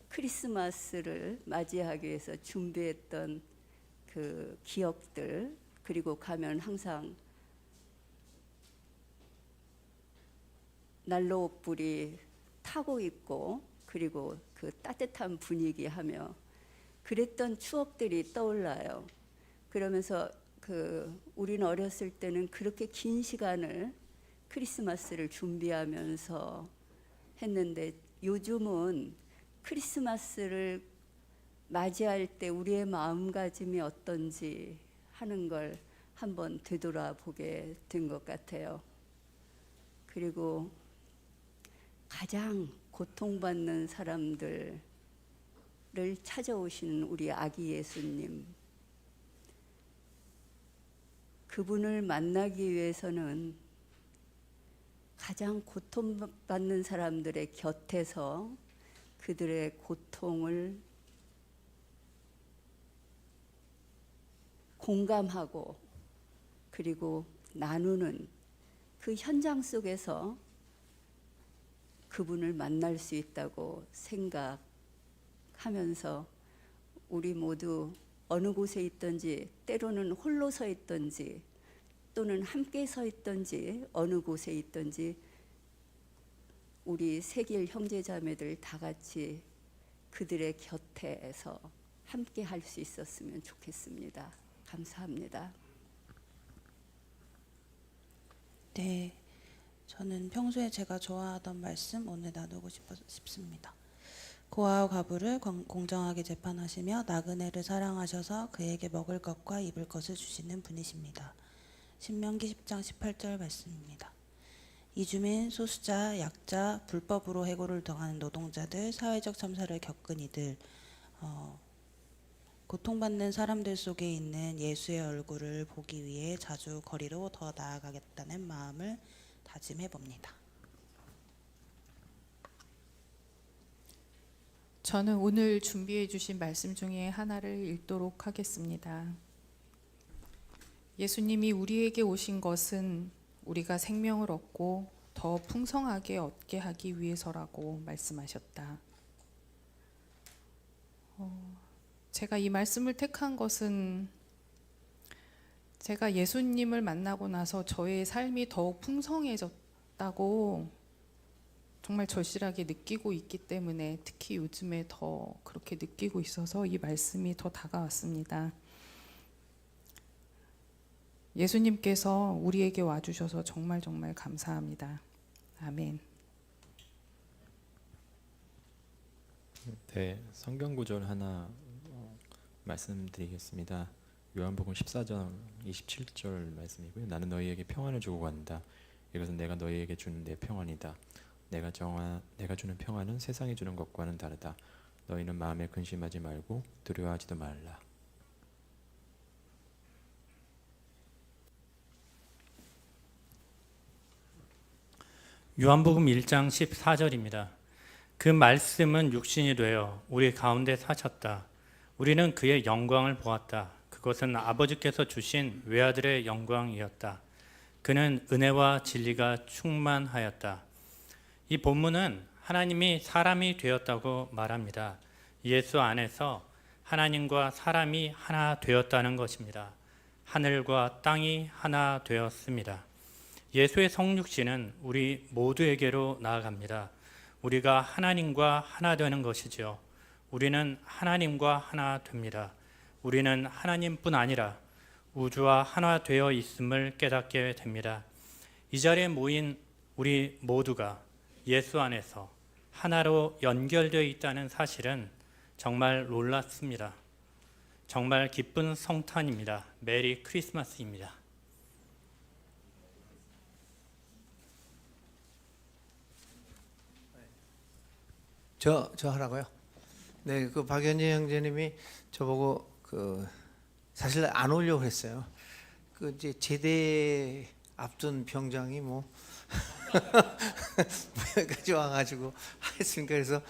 크리스마스를 맞이하기 위해서 준비했던 그 기억들, 그리고 가면 항상 난로 불이 타고 있고 그리고 그 따뜻한 분위기 하며 그랬던 추억들이 떠올라요. 그러면서 우리는 어렸을 때는 그렇게 긴 시간을 크리스마스를 준비하면서 했는데 요즘은 크리스마스를 맞이할 때 우리의 마음가짐이 어떤지 하는 걸 한번 되돌아보게 된 것 같아요. 그리고 가장 고통받는 사람들을 찾아오시는 우리 아기 예수님, 그분을 만나기 위해서는 가장 고통받는 사람들의 곁에서 그들의 고통을 공감하고 그리고 나누는 그 현장 속에서 그분을 만날 수 있다고 생각하면서 우리 모두 어느 곳에 있든지, 때로는 홀로 서 있든지 또는 함께 서 있든지 어느 곳에 있든지 우리 세길 형제자매들 다 같이 그들의 곁에서 함께 할 수 있었으면 좋겠습니다. 감사합니다. 네, 저는 평소에 제가 좋아하던 말씀 오늘 나누고 싶습니다. 고아와 과부를 공정하게 재판하시며 나그네를 사랑하셔서 그에게 먹을 것과 입을 것을 주시는 분이십니다. 신명기 10장 18절 말씀입니다. 이주민, 소수자, 약자, 불법으로 해고를 당하는 노동자들, 사회적 참사를 겪은 이들, 고통받는 사람들 속에 있는 예수의 얼굴을 보기 위해 자주 거리로 더 나아가겠다는 마음을 다짐해 봅니다. 저는 오늘 준비해 주신 말씀 중에 하나를 읽도록 하겠습니다. 예수님이 우리에게 오신 것은 우리가 생명을 얻고 더 풍성하게 얻게 하기 위해서라고 말씀하셨다. 제가 이 말씀을 택한 것은 제가 예수님을 만나고 나서 저의 삶이 더욱 풍성해졌다고 정말 절실하게 느끼고 있기 때문에 특히 요즘에 더 그렇게 느끼고 있어서 이 말씀이 더 다가왔습니다. 예수님께서 우리에게 와주셔서 정말 감사합니다. 아멘. 네, 성경 구절 하나 말씀드리겠습니다. 요한복음 14장 27절 말씀이고요. 나는 너희에게 평안을 주고 간다. 이것은 내가 너희에게 주는 내 평안이다. 내가 주는 평안은 세상이 주는 것과는 다르다. 너희는 마음에 근심하지 말고 두려워하지도 말라. 요한복음 1장 14절입니다. 그 말씀은 육신이 되어 우리 가운데 사셨다. 우리는 그의 영광을 보았다. 그것은 아버지께서 주신 외아들의 영광이었다. 그는 은혜와 진리가 충만하였다. 이 본문은 하나님이 사람이 되었다고 말합니다. 예수 안에서 하나님과 사람이 하나 되었다는 것입니다. 하늘과 땅이 하나 되었습니다. 예수의 성육신은 우리 모두에게로 나아갑니다. 우리가 하나님과 하나 되는 것이지요. 우리는 하나님과 하나 됩니다. 우리는 하나님뿐 아니라 우주와 하나 되어 있음을 깨닫게 됩니다. 이 자리에 모인 우리 모두가 예수 안에서 하나로 연결되어 있다는 사실은 정말 놀랍습니다. 정말 기쁜 성탄입니다. 메리 크리스마스입니다. 저 하라고요? 네, 그 박연희 형제님이 저보고 사실 안 오려고 했어요. 그 이제 제대 앞둔 병장이 뭐 여기까지 와가지고 했으니까 그래서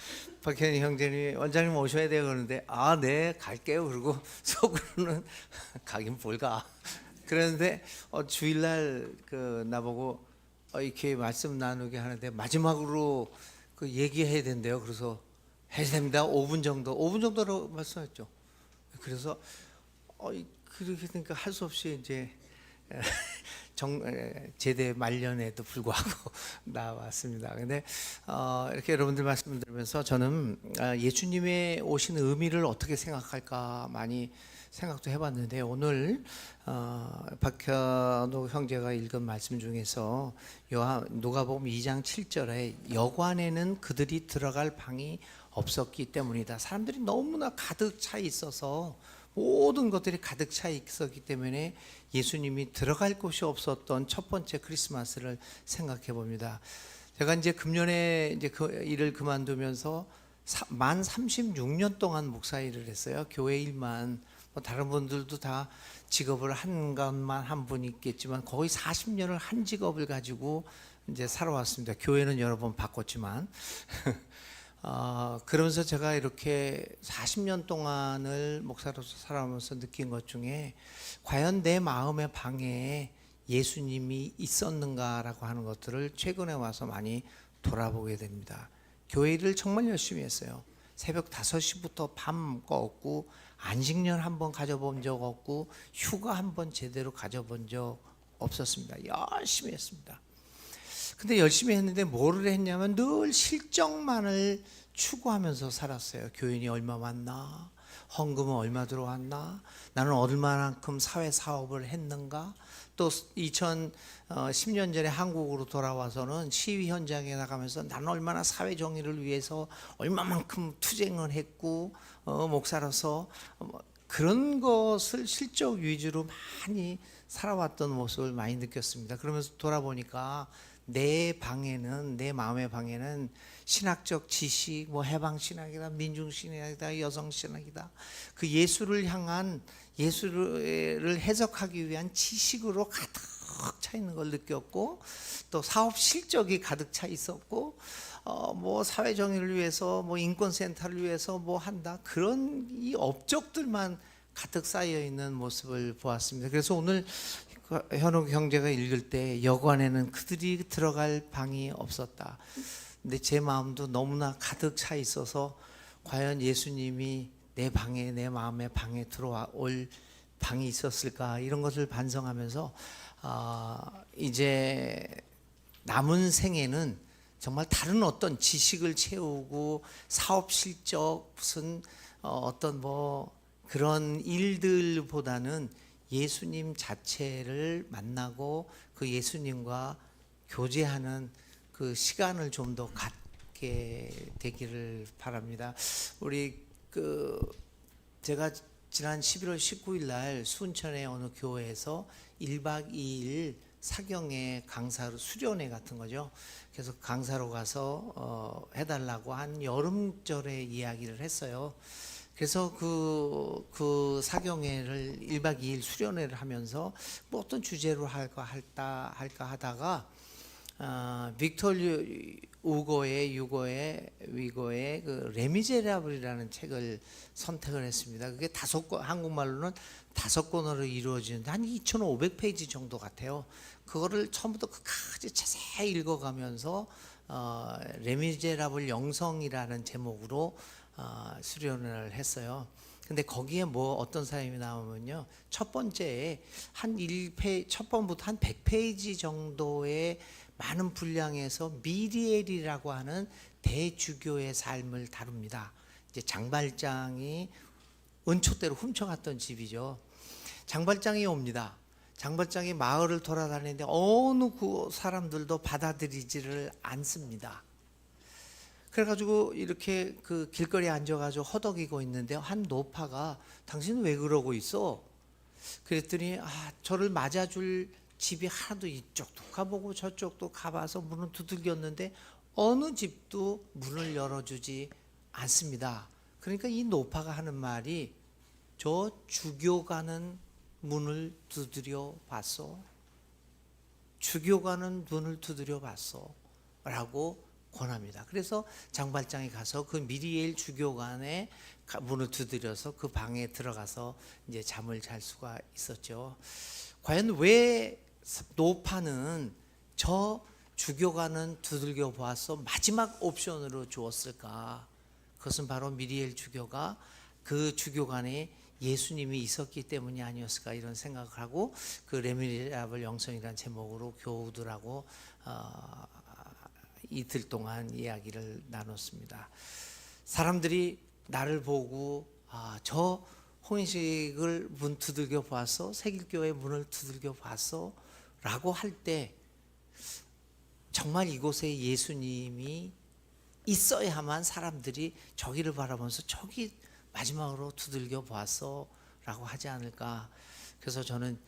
박현희 형제님이 원장님 오셔야 돼요 그러는데 아, 네 갈게요. 그러고 속으로는 가긴 뭘 가. 그런데 주일날 나보고 이렇게 말씀 나누게 하는데 마지막으로 그 얘기해야 된대요. 그래서 해야 됩니다. 5분 정도로 말씀했죠. 그래서 그렇게 되니까 할 수 없이 이제 제대 말년에도 불구하고 나왔습니다. 근데 이렇게 여러분들 말씀 들으면서 저는 예수님의 오신 의미를 어떻게 생각할까 많이 생각도 해봤는데 오늘 박현우 형제가 읽은 말씀 중에서 누가복음 2장 7절에 여관에는 그들이 들어갈 방이 없었기 때문이다. 사람들이 너무나 가득 차 있어서 모든 것들이 가득 차 있었기 때문에 예수님이 들어갈 곳이 없었던 첫 번째 크리스마스를 생각해 봅니다. 제가 이제 금년에 이제 그 일을 그만두면서 만 36년 동안 목사 일을 했어요. 교회 일만. 뭐 다른 분들도 다 직업을 한 것만 한 분이 있겠지만 거의 40년을 한 직업을 가지고 이제 살아왔습니다. 교회는 여러 번 바꿨지만. 그러면서 제가 이렇게 40년 동안을 목사로서 살아오면서 느낀 것 중에 과연 내 마음의 방에 예수님이 있었는가라고 하는 것들을 최근에 와서 많이 돌아보게 됩니다. 교회 일을 정말 열심히 했어요. 새벽 5시부터 밤 껐고 안식년 한번 가져본 적 없고 휴가 한번 제대로 가져본 적 없었습니다. 열심히 했습니다. 근데 열심히 했는데 뭐를 했냐면 늘 실적만을 추구하면서 살았어요. 교인이 얼마 왔나? 헌금은 얼마 들어왔나? 나는 얼마만큼 사회 사업을 했는가? 또 2010년 전에 한국으로 돌아와서는 시위 현장에 나가면서 나는 얼마나 사회 정의를 위해서 얼마만큼 투쟁을 했고 목사로서 그런 것을 실적 위주로 많이 살아왔던 모습을 많이 느꼈습니다. 그러면서 돌아보니까 내 방에는 내 마음의 방에는 신학적 지식, 뭐 해방 신학이다, 민중 신학이다, 여성 신학이다, 그 예수를 향한 예수를 해석하기 위한 지식으로 가득 차 있는 걸 느꼈고 또 사업 실적이 가득 차 있었고 뭐 사회 정의를 위해서 뭐 인권 센터를 위해서 뭐 한다 그런 이 업적들만 가득 쌓여 있는 모습을 보았습니다. 그래서 오늘 현욱 형제가 읽을 때 여관에는 그들이 들어갈 방이 없었다. 근데 제 마음도 너무나 가득 차 있어서 과연 예수님이 내 방에 내 마음의 방에 들어올 방이 있었을까 이런 것을 반성하면서 이제 남은 생에는 정말 다른 어떤 지식을 채우고 사업 실적 무슨 어떤 뭐 그런 일들보다는 예수님 자체를 만나고 그 예수님과 교제하는 그 시간을 좀 더 갖게 되기를 바랍니다. 우리 제가 지난 11월 19일 날 순천의 어느 교회에서 1박 2일 사경회 강사로 수련회 같은 거죠. 그래서 강사로 가서 해달라고 한 여름절에 이야기를 했어요. 그래서 그 사경회를 1박 2일 수련회를 하면서 뭐 어떤 주제로 할까 하다가 빅토르 위고의 그 레미제라블이라는 책을 선택을 했습니다. 그게 5권, 한국말로는 5권으로 이루어지는데 한 2,500페이지 정도 같아요. 그거를 처음부터 끝까지 자세히 읽어가면서 레미제라블 영성이라는 제목으로 수련을 했어요. 근데 거기에 뭐 어떤 사람이 나오면요, 첫 번째에 첫 번부터 한 100페이지 정도의 많은 분량에서 미리엘이라고 하는 대주교의 삶을 다룹니다. 이제 장발장이 은초대로 훔쳐갔던 집이죠. 장발장이 옵니다. 장발장이 마을을 돌아다니는데 어느 그 사람들도 받아들이지를 않습니다. 그래가지고 이렇게 그 길거리에 앉아가지고 허덕이고 있는데 한 노파가 당신은 왜 그러고 있어? 그랬더니 저를 맞아줄 집이 하나도 이쪽도 가보고 저쪽도 가봐서 문을 두들겼는데 어느 집도 문을 열어주지 않습니다. 그러니까 이 노파가 하는 말이 저 주교가는 문을 두드려 봤어. 주교가는 문을 두드려 봤어. 라고 권합니다. 그래서 장발장이 가서 그 미리엘 주교관의 문을 두드려서 그 방에 들어가서 이제 잠을 잘 수가 있었죠. 과연 왜 노파는 저 주교관은 두들겨 보았어 마지막 옵션으로 주었을까? 그것은 바로 미리엘 주교가 그 주교관에 예수님이 있었기 때문이 아니었을까 이런 생각을 하고 그 레미라블 영성이라는 제목으로 교우들하고 이틀 동안 이야기를 나눴습니다. 사람들이 나를 보고 저 홍인식을 문 두들겨 봤어? 세길교회 문을 두들겨 봤어? 라고 할 때 정말 이곳에 예수님이 있어야만 사람들이 저기를 바라보면서 저기 마지막으로 두들겨 봤어? 라고 하지 않을까. 그래서 저는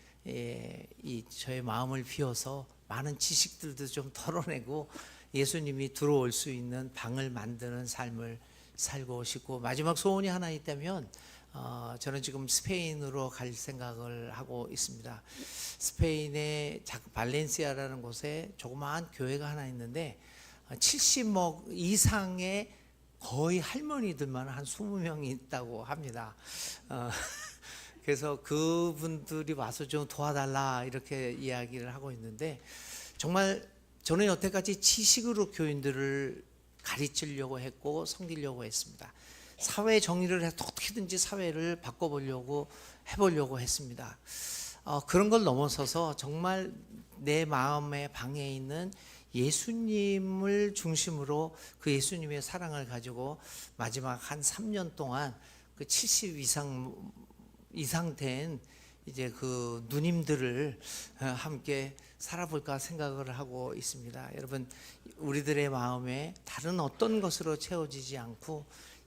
저의 마음을 비워서 많은 지식들도 좀 털어내고 예수님이 들어올 수 있는 방을 만드는 삶을 살고 싶고, 마지막 소원이 하나 있다면 저는 지금 스페인으로 갈 생각을 하고 있습니다. 스페인의 발렌시아라는 곳에 조그마한 교회가 하나 있는데 70억 이상의 거의 할머니들만 한 20명이 있다고 합니다. 그래서 그분들이 와서 좀 도와달라 이렇게 이야기를 하고 있는데, 정말 저는 여태까지 지식으로 교인들을 가르치려고 했고 섬기려고 했습니다. 사회 정의를 해서 어떻게든지 사회를 바꿔보려고 해보려고 했습니다. 그런 걸 넘어서서 정말 내 마음의 방에 있는 예수님을 중심으로 그 예수님의 사랑을 가지고 마지막 한 3년 동안 그 70 이상 된 이제 그 누님들을 함께 살아볼까 생각을 하고 있습니다. 여러분, 우리들의 마음에 다른 어떤 것으로 채워지지 않고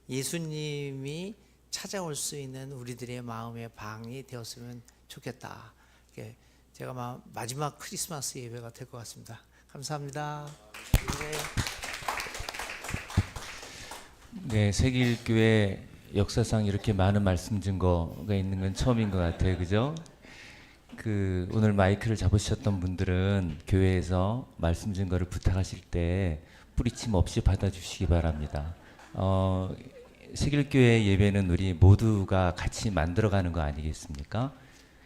예수님이 찾아올 수 있는 우리들의 마음의 방이 되었으면 좋겠다. 제가 마지막 크리스마스 예배가 될 것 같습니다. 감사합니다. 네, 세길교회 역사상 이렇게 많은 말씀 증거가 있는 건 처음인 것 같아요. 그죠? 오늘 마이크를 잡으셨던 분들은 교회에서 말씀 증거를 부탁하실 때 뿌리침 없이 받아주시기 바랍니다. 세길교회 예배는 우리 모두가 같이 만들어가는 거 아니겠습니까?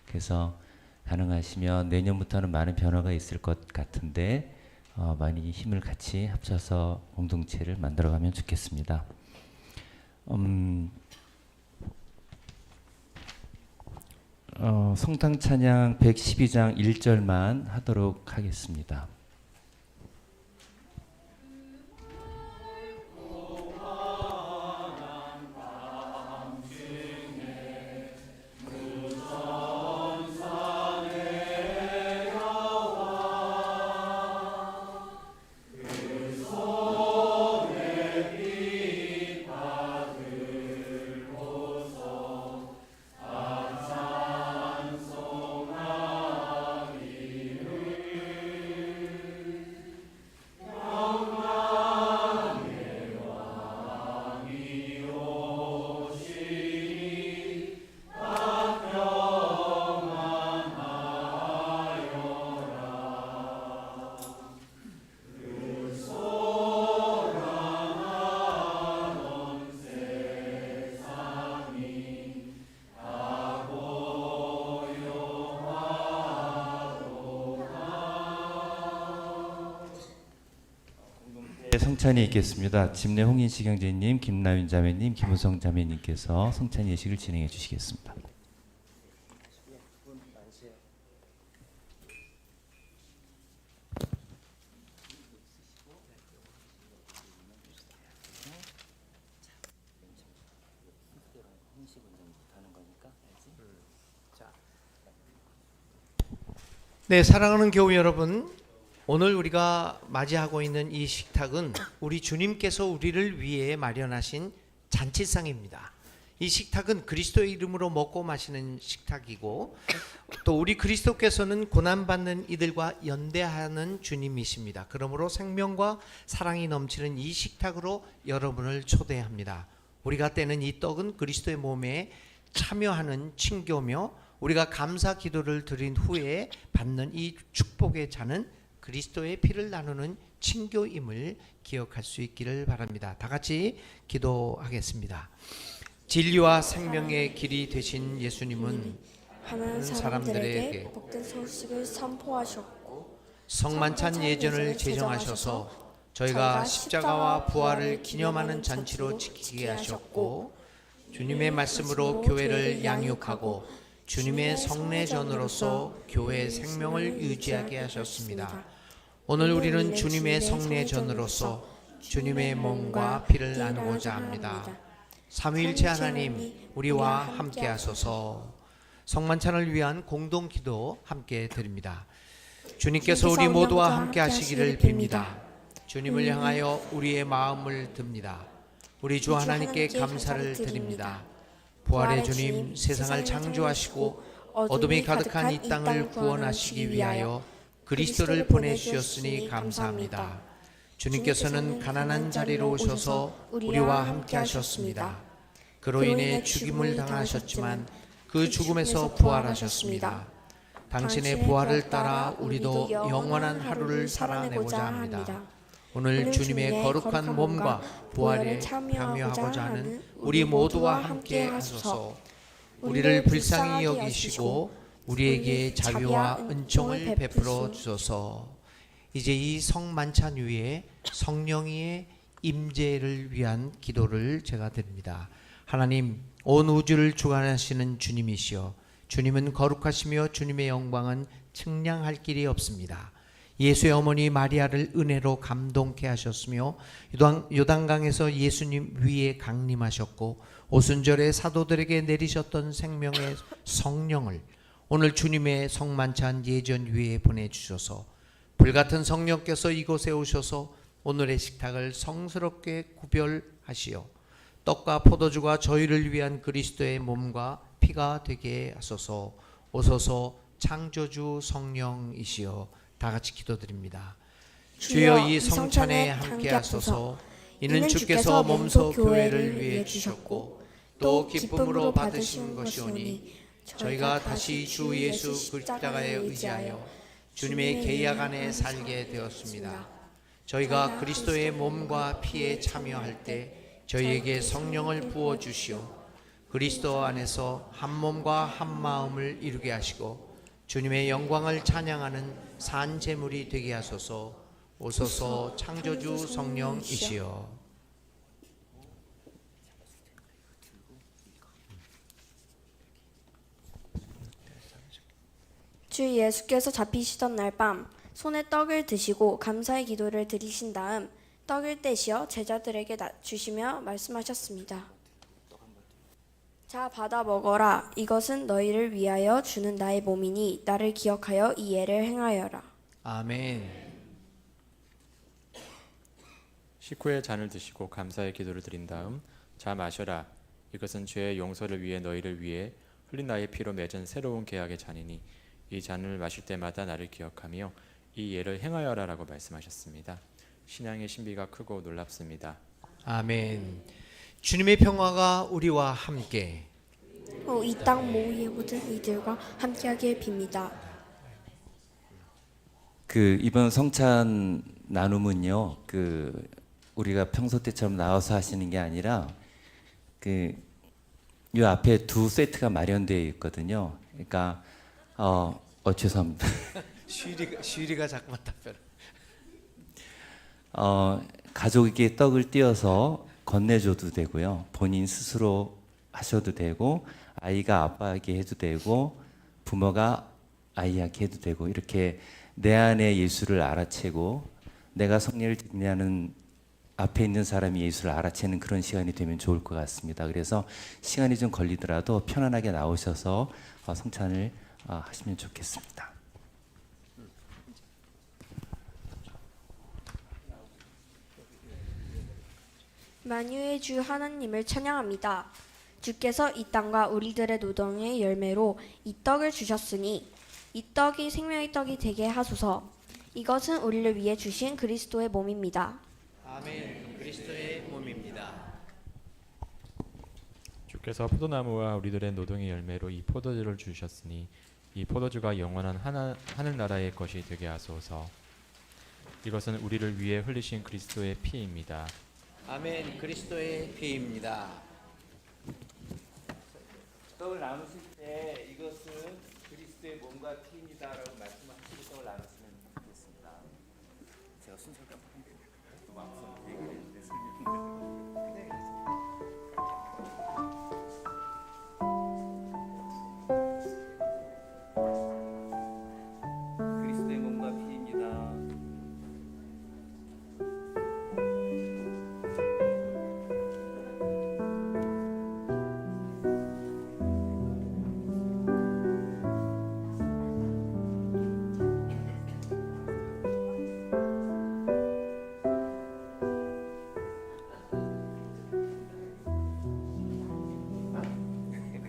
그래서 가능하시면 내년부터는 많은 변화가 있을 것 같은데 많이 힘을 같이 합쳐서 공동체를 만들어가면 좋겠습니다. 성탄 찬양 112장 1절만 하도록 하겠습니다. 성찬이 있겠습니다. 집내 홍인식 형제님, 김나윤 자매님, 김우성 자매님께서 성찬 예식을 진행해 주시겠습니다. 네, 사랑하는 교우 여러분, 오늘 우리가 맞이하고 있는 이 식탁은 우리 주님께서 우리를 위해 마련하신 잔치상입니다. 이 식탁은 그리스도의 이름으로 먹고 마시는 식탁이고, 또 우리 그리스도께서는 고난받는 이들과 연대하는 주님이십니다. 그러므로 생명과 사랑이 넘치는 이 식탁으로 여러분을 초대합니다. 우리가 떼는 이 떡은 그리스도의 몸에 참여하는 친교며, 우리가 감사 기도를 드린 후에 받는 이 축복의 잔은 그리스도의 피를 나누는 친교임을 기억할 수 있기를 바랍니다. 다 같이 기도하겠습니다. 진리와 생명의 길이 되신 예수님은 많은 사람들에게 복된 소식을 선포하셨고 성만찬 예전을 제정하셔서 저희가 십자가와 부활을 기념하는 잔치로 지키게 하셨고, 주님의 말씀으로 교회를 양육하고 주님의 성례전으로서 교회의 생명을 유지하게 하셨습니다. 오늘 우리는 주님의 성례전으로서 주님의 몸과 피를 나누고자 합니다. 삼위일체 하나님, 우리와 함께 하소서. 성만찬을 위한 공동기도 함께 드립니다. 주님께서 우리 모두와 함께 하시기를 빕니다. 주님을 향하여 우리의 마음을 듭니다. 우리 주 하나님께 감사를 드립니다. 부활의 주님, 세상을 창조하시고 어둠이 가득한 이 땅을 구원하시기 위하여 그리스도를 보내주셨으니 감사합니다. 주님께서는 가난한 자리로 오셔서 우리와 함께 하셨습니다. 그로 인해 죽임을 당하셨지만 그 죽음에서 부활하셨습니다. 당신의 부활을 따라 우리도 영원한 하루를 살아내고자 합니다. 오늘 주님의 거룩한 몸과 부활에 참여하고자 하는 우리 모두와 함께 하소서. 우리를 불쌍히 여기시고 우리에게 자비와 은총을 베풀어 주소서. 이제 이 성만찬 위에 성령의 임재를 위한 기도를 제가 드립니다. 하나님, 온 우주를 주관하시는 주님이시여, 주님은 거룩하시며 주님의 영광은 측량할 길이 없습니다. 예수의 어머니 마리아를 은혜로 감동케 하셨으며 요단강에서 예수님 위에 강림하셨고 오순절에 사도들에게 내리셨던 생명의 성령을 오늘 주님의 성만찬 예전 위에 보내주셔서 불같은 성령께서 이곳에 오셔서 오늘의 식탁을 성스럽게 구별하시어 떡과 포도주가 저희를 위한 그리스도의 몸과 피가 되게 하소서. 오소서 창조주 성령이시여, 다 같이 기도드립니다. 주여, 이 성찬에 함께 하소서. 이는 주께서 몸소 교회를 위해 주셨고 또 기쁨으로 받으신 것이오니 저희가 다시 주 예수 그리스도에 의지하여 주님의 계약 안에 살게 되었습니다. 저희가 그리스도의 몸과 피에 참여할 때 저희에게 성령을 부어주시오. 그리스도 안에서 한 몸과 한 마음을 이루게 하시고 주님의 영광을 찬양하는 산 제물이 되게 하소서. 오소서 창조주 성령이시여. 주 예수께서 잡히시던 날 밤 손에 떡을 드시고 감사의 기도를 드리신 다음 떡을 떼시어 제자들에게 주시며 말씀하셨습니다. 자, 받아 먹어라. 이것은 너희를 위하여 주는 나의 몸이니 나를 기억하여 이 예를 행하여라. 아멘. 식후에 잔을 드시고 감사의 기도를 드린 다음 자 마셔라. 이것은 죄의 용서를 위해 너희를 위해 흘린 나의 피로 맺은 새로운 계약의 잔이니 이 잔을 마실 때마다 나를 기억하며 이 예를 행하여라라고 말씀하셨습니다. 신앙의 신비가 크고 놀랍습니다. 아멘. 주님의 평화가 우리와 함께 이 땅 모의 모든 이들과 함께하게 빕니다. 이번 성찬 나눔은요, 우리가 평소 때처럼 나와서 하시는 게 아니라 이 앞에 두 세트가 마련되어 있거든요. 그러니까 죄송합니다. 쉬리가 자꾸만 답변. 가족에게 떡을 띄어서 건네줘도 되고요. 본인 스스로 하셔도 되고, 아이가 아빠에게 해도 되고, 부모가 아이에게 해도 되고, 이렇게 내 안에 예수를 알아채고 내가 성례를 드리냐는 앞에 있는 사람이 예수를 알아채는 그런 시간이 되면 좋을 것 같습니다. 그래서 시간이 좀 걸리더라도 편안하게 나오셔서 성찬을 하시면 좋겠습니다. 만유의 주 하나님을 찬양합니다. 주께서 이 땅과 우리들의 노동의 열매로 이 떡을 주셨으니 이 떡이 생명의 떡이 되게 하소서. 이것은 우리를 위해 주신 그리스도의 몸입니다. 아멘. 그리스도의 몸입니다. 주께서 포도나무와 우리들의 노동의 열매로 이 포도주를 주셨으니 이 포도주가 영원한 하늘나라의 것이 되게 하소서. 이것은 우리를 위해 흘리신 그리스도의 피입니다. 아멘. 그리스도의 피입니다. 떡을 나누실 때 이것은 그리스도의 몸과 피입니다라고 말씀하시고 떡을 나눴으면 좋겠습니다. 제가 순서가 너무 앞서 얘기를 했는데 그리스도의 몸과 피입니다.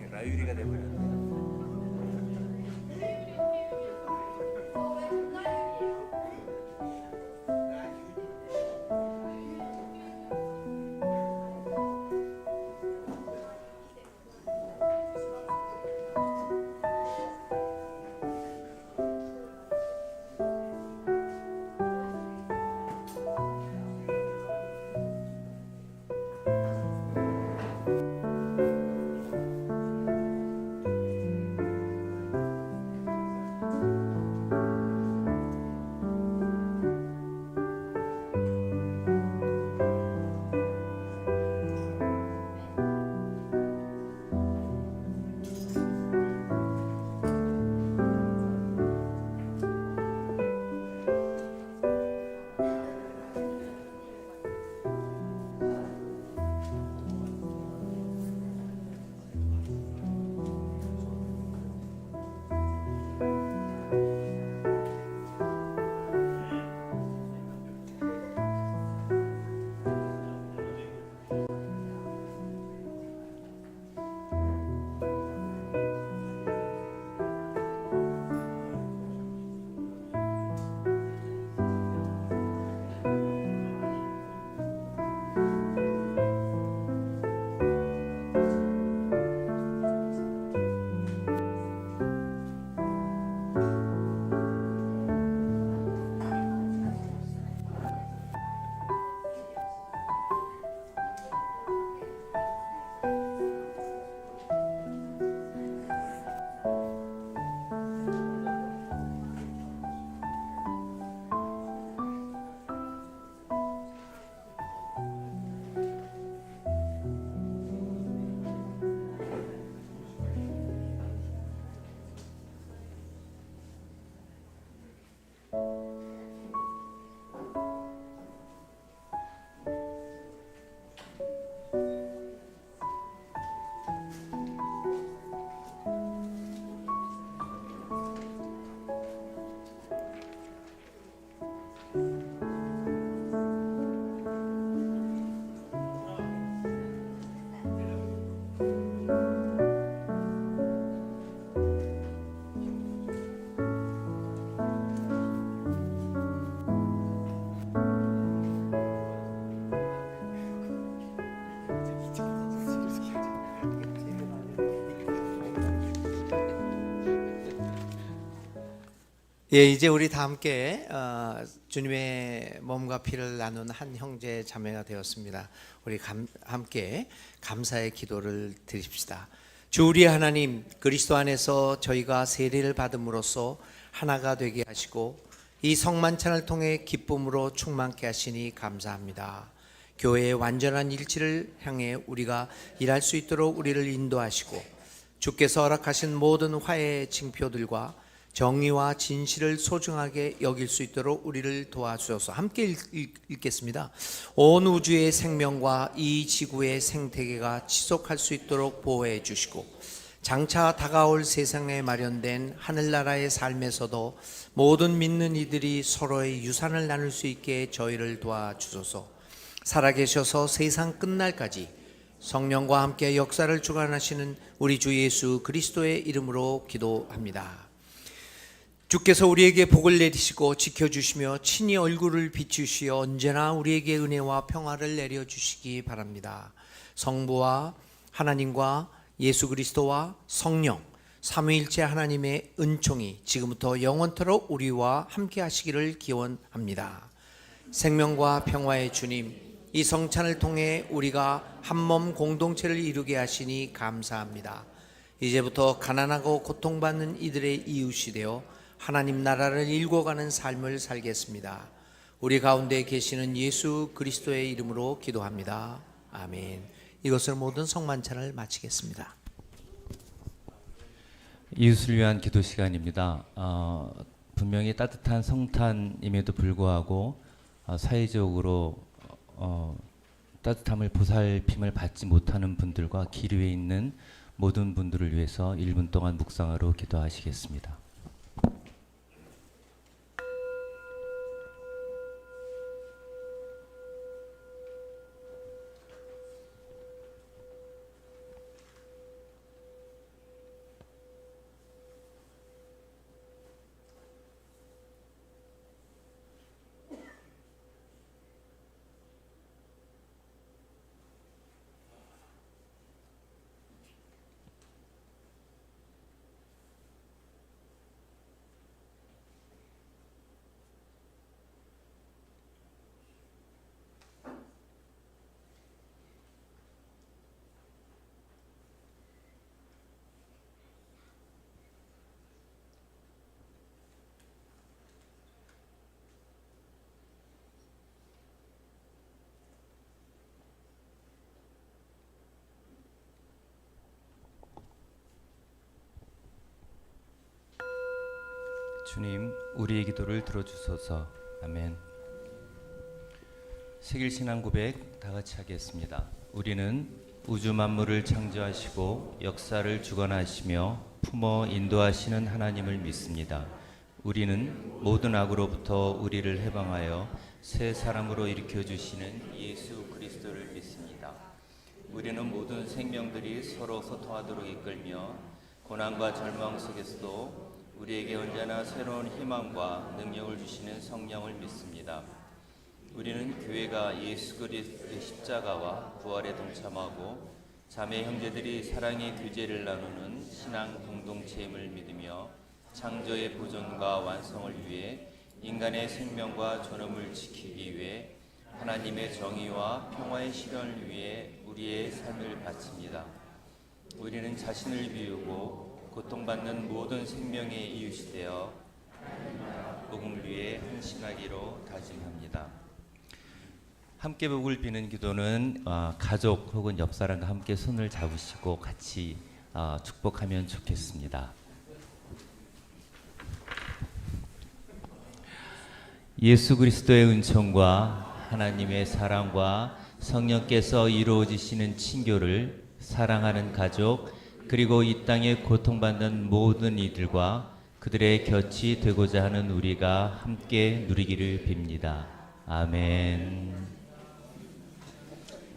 라유리가 되버렸네. 예, 이제 우리 다 함께 주님의 몸과 피를 나눈 한 형제 자매가 되었습니다. 우리 함께 감사의 기도를 드립시다. 주 우리 하나님, 그리스도 안에서 저희가 세례를 받음으로써 하나가 되게 하시고 이 성만찬을 통해 기쁨으로 충만케 하시니 감사합니다. 교회의 완전한 일치를 향해 우리가 일할 수 있도록 우리를 인도하시고 주께서 허락하신 모든 화해의 징표들과 정의와 진실을 소중하게 여길 수 있도록 우리를 도와주셔서 함께 읽겠습니다. 온 우주의 생명과 이 지구의 생태계가 지속할 수 있도록 보호해 주시고 장차 다가올 세상에 마련된 하늘나라의 삶에서도 모든 믿는 이들이 서로의 유산을 나눌 수 있게 저희를 도와주소서. 살아계셔서 세상 끝날까지 성령과 함께 역사를 주관하시는 우리 주 예수 그리스도의 이름으로 기도합니다. 주께서 우리에게 복을 내리시고 지켜주시며 친히 얼굴을 비추시어 언제나 우리에게 은혜와 평화를 내려주시기 바랍니다. 성부와 하나님과 예수 그리스도와 성령 삼위일체 하나님의 은총이 지금부터 영원토록 우리와 함께 하시기를 기원합니다. 생명과 평화의 주님, 이 성찬을 통해 우리가 한몸 공동체를 이루게 하시니 감사합니다. 이제부터 가난하고 고통받는 이들의 이웃이 되어 하나님 나라를 일궈가는 삶을 살겠습니다. 우리 가운데 계시는 예수 그리스도의 이름으로 기도합니다. 아멘. 이것으로 모든 성만찬을 마치겠습니다. 이웃을 위한 기도 시간입니다. 분명히 따뜻한 성탄임에도 불구하고 사회적으로 따뜻함을 보살핌을 받지 못하는 분들과 길 위에 있는 모든 분들을 위해서 1분 동안 묵상하러 기도하시겠습니다. 주님, 우리의 기도를 들어주소서. 아멘. 세길신앙 고백 다 같이 하겠습니다. 우리는 우주 만물을 창조하시고 역사를 주관하시며 품어 인도하시는 하나님을 믿습니다. 우리는 모든 악으로부터 우리를 해방하여 새 사람으로 일으켜 주시는 예수 그리스도를 믿습니다. 우리는 모든 생명들이 서로 소통하도록 이끌며 고난과 절망 속에서도 우리에게 언제나 새로운 희망과 능력을 주시는 성령을 믿습니다. 우리는 교회가 예수 그리스도의 십자가와 부활에 동참하고 자매 형제들이 사랑의 교제를 나누는 신앙 공동체임을 믿으며 창조의 보존과 완성을 위해 인간의 생명과 존엄을 지키기 위해 하나님의 정의와 평화의 실현을 위해 우리의 삶을 바칩니다. 우리는 자신을 비우고 고통받는 모든 생명의 이웃이 되어 복음을 위해 헌신하기로 다짐합니다. 함께 복을 비는 기도는 가족 혹은 옆 사람과 함께 손을 잡으시고 같이 축복하면 좋겠습니다. 예수 그리스도의 은총과 하나님의 사랑과 성령께서 이루어지시는 친교를 사랑하는 가족 그리고 이 땅에 고통받는 모든 이들과 그들의 곁이 되고자 하는 우리가 함께 누리기를 빕니다. 아멘.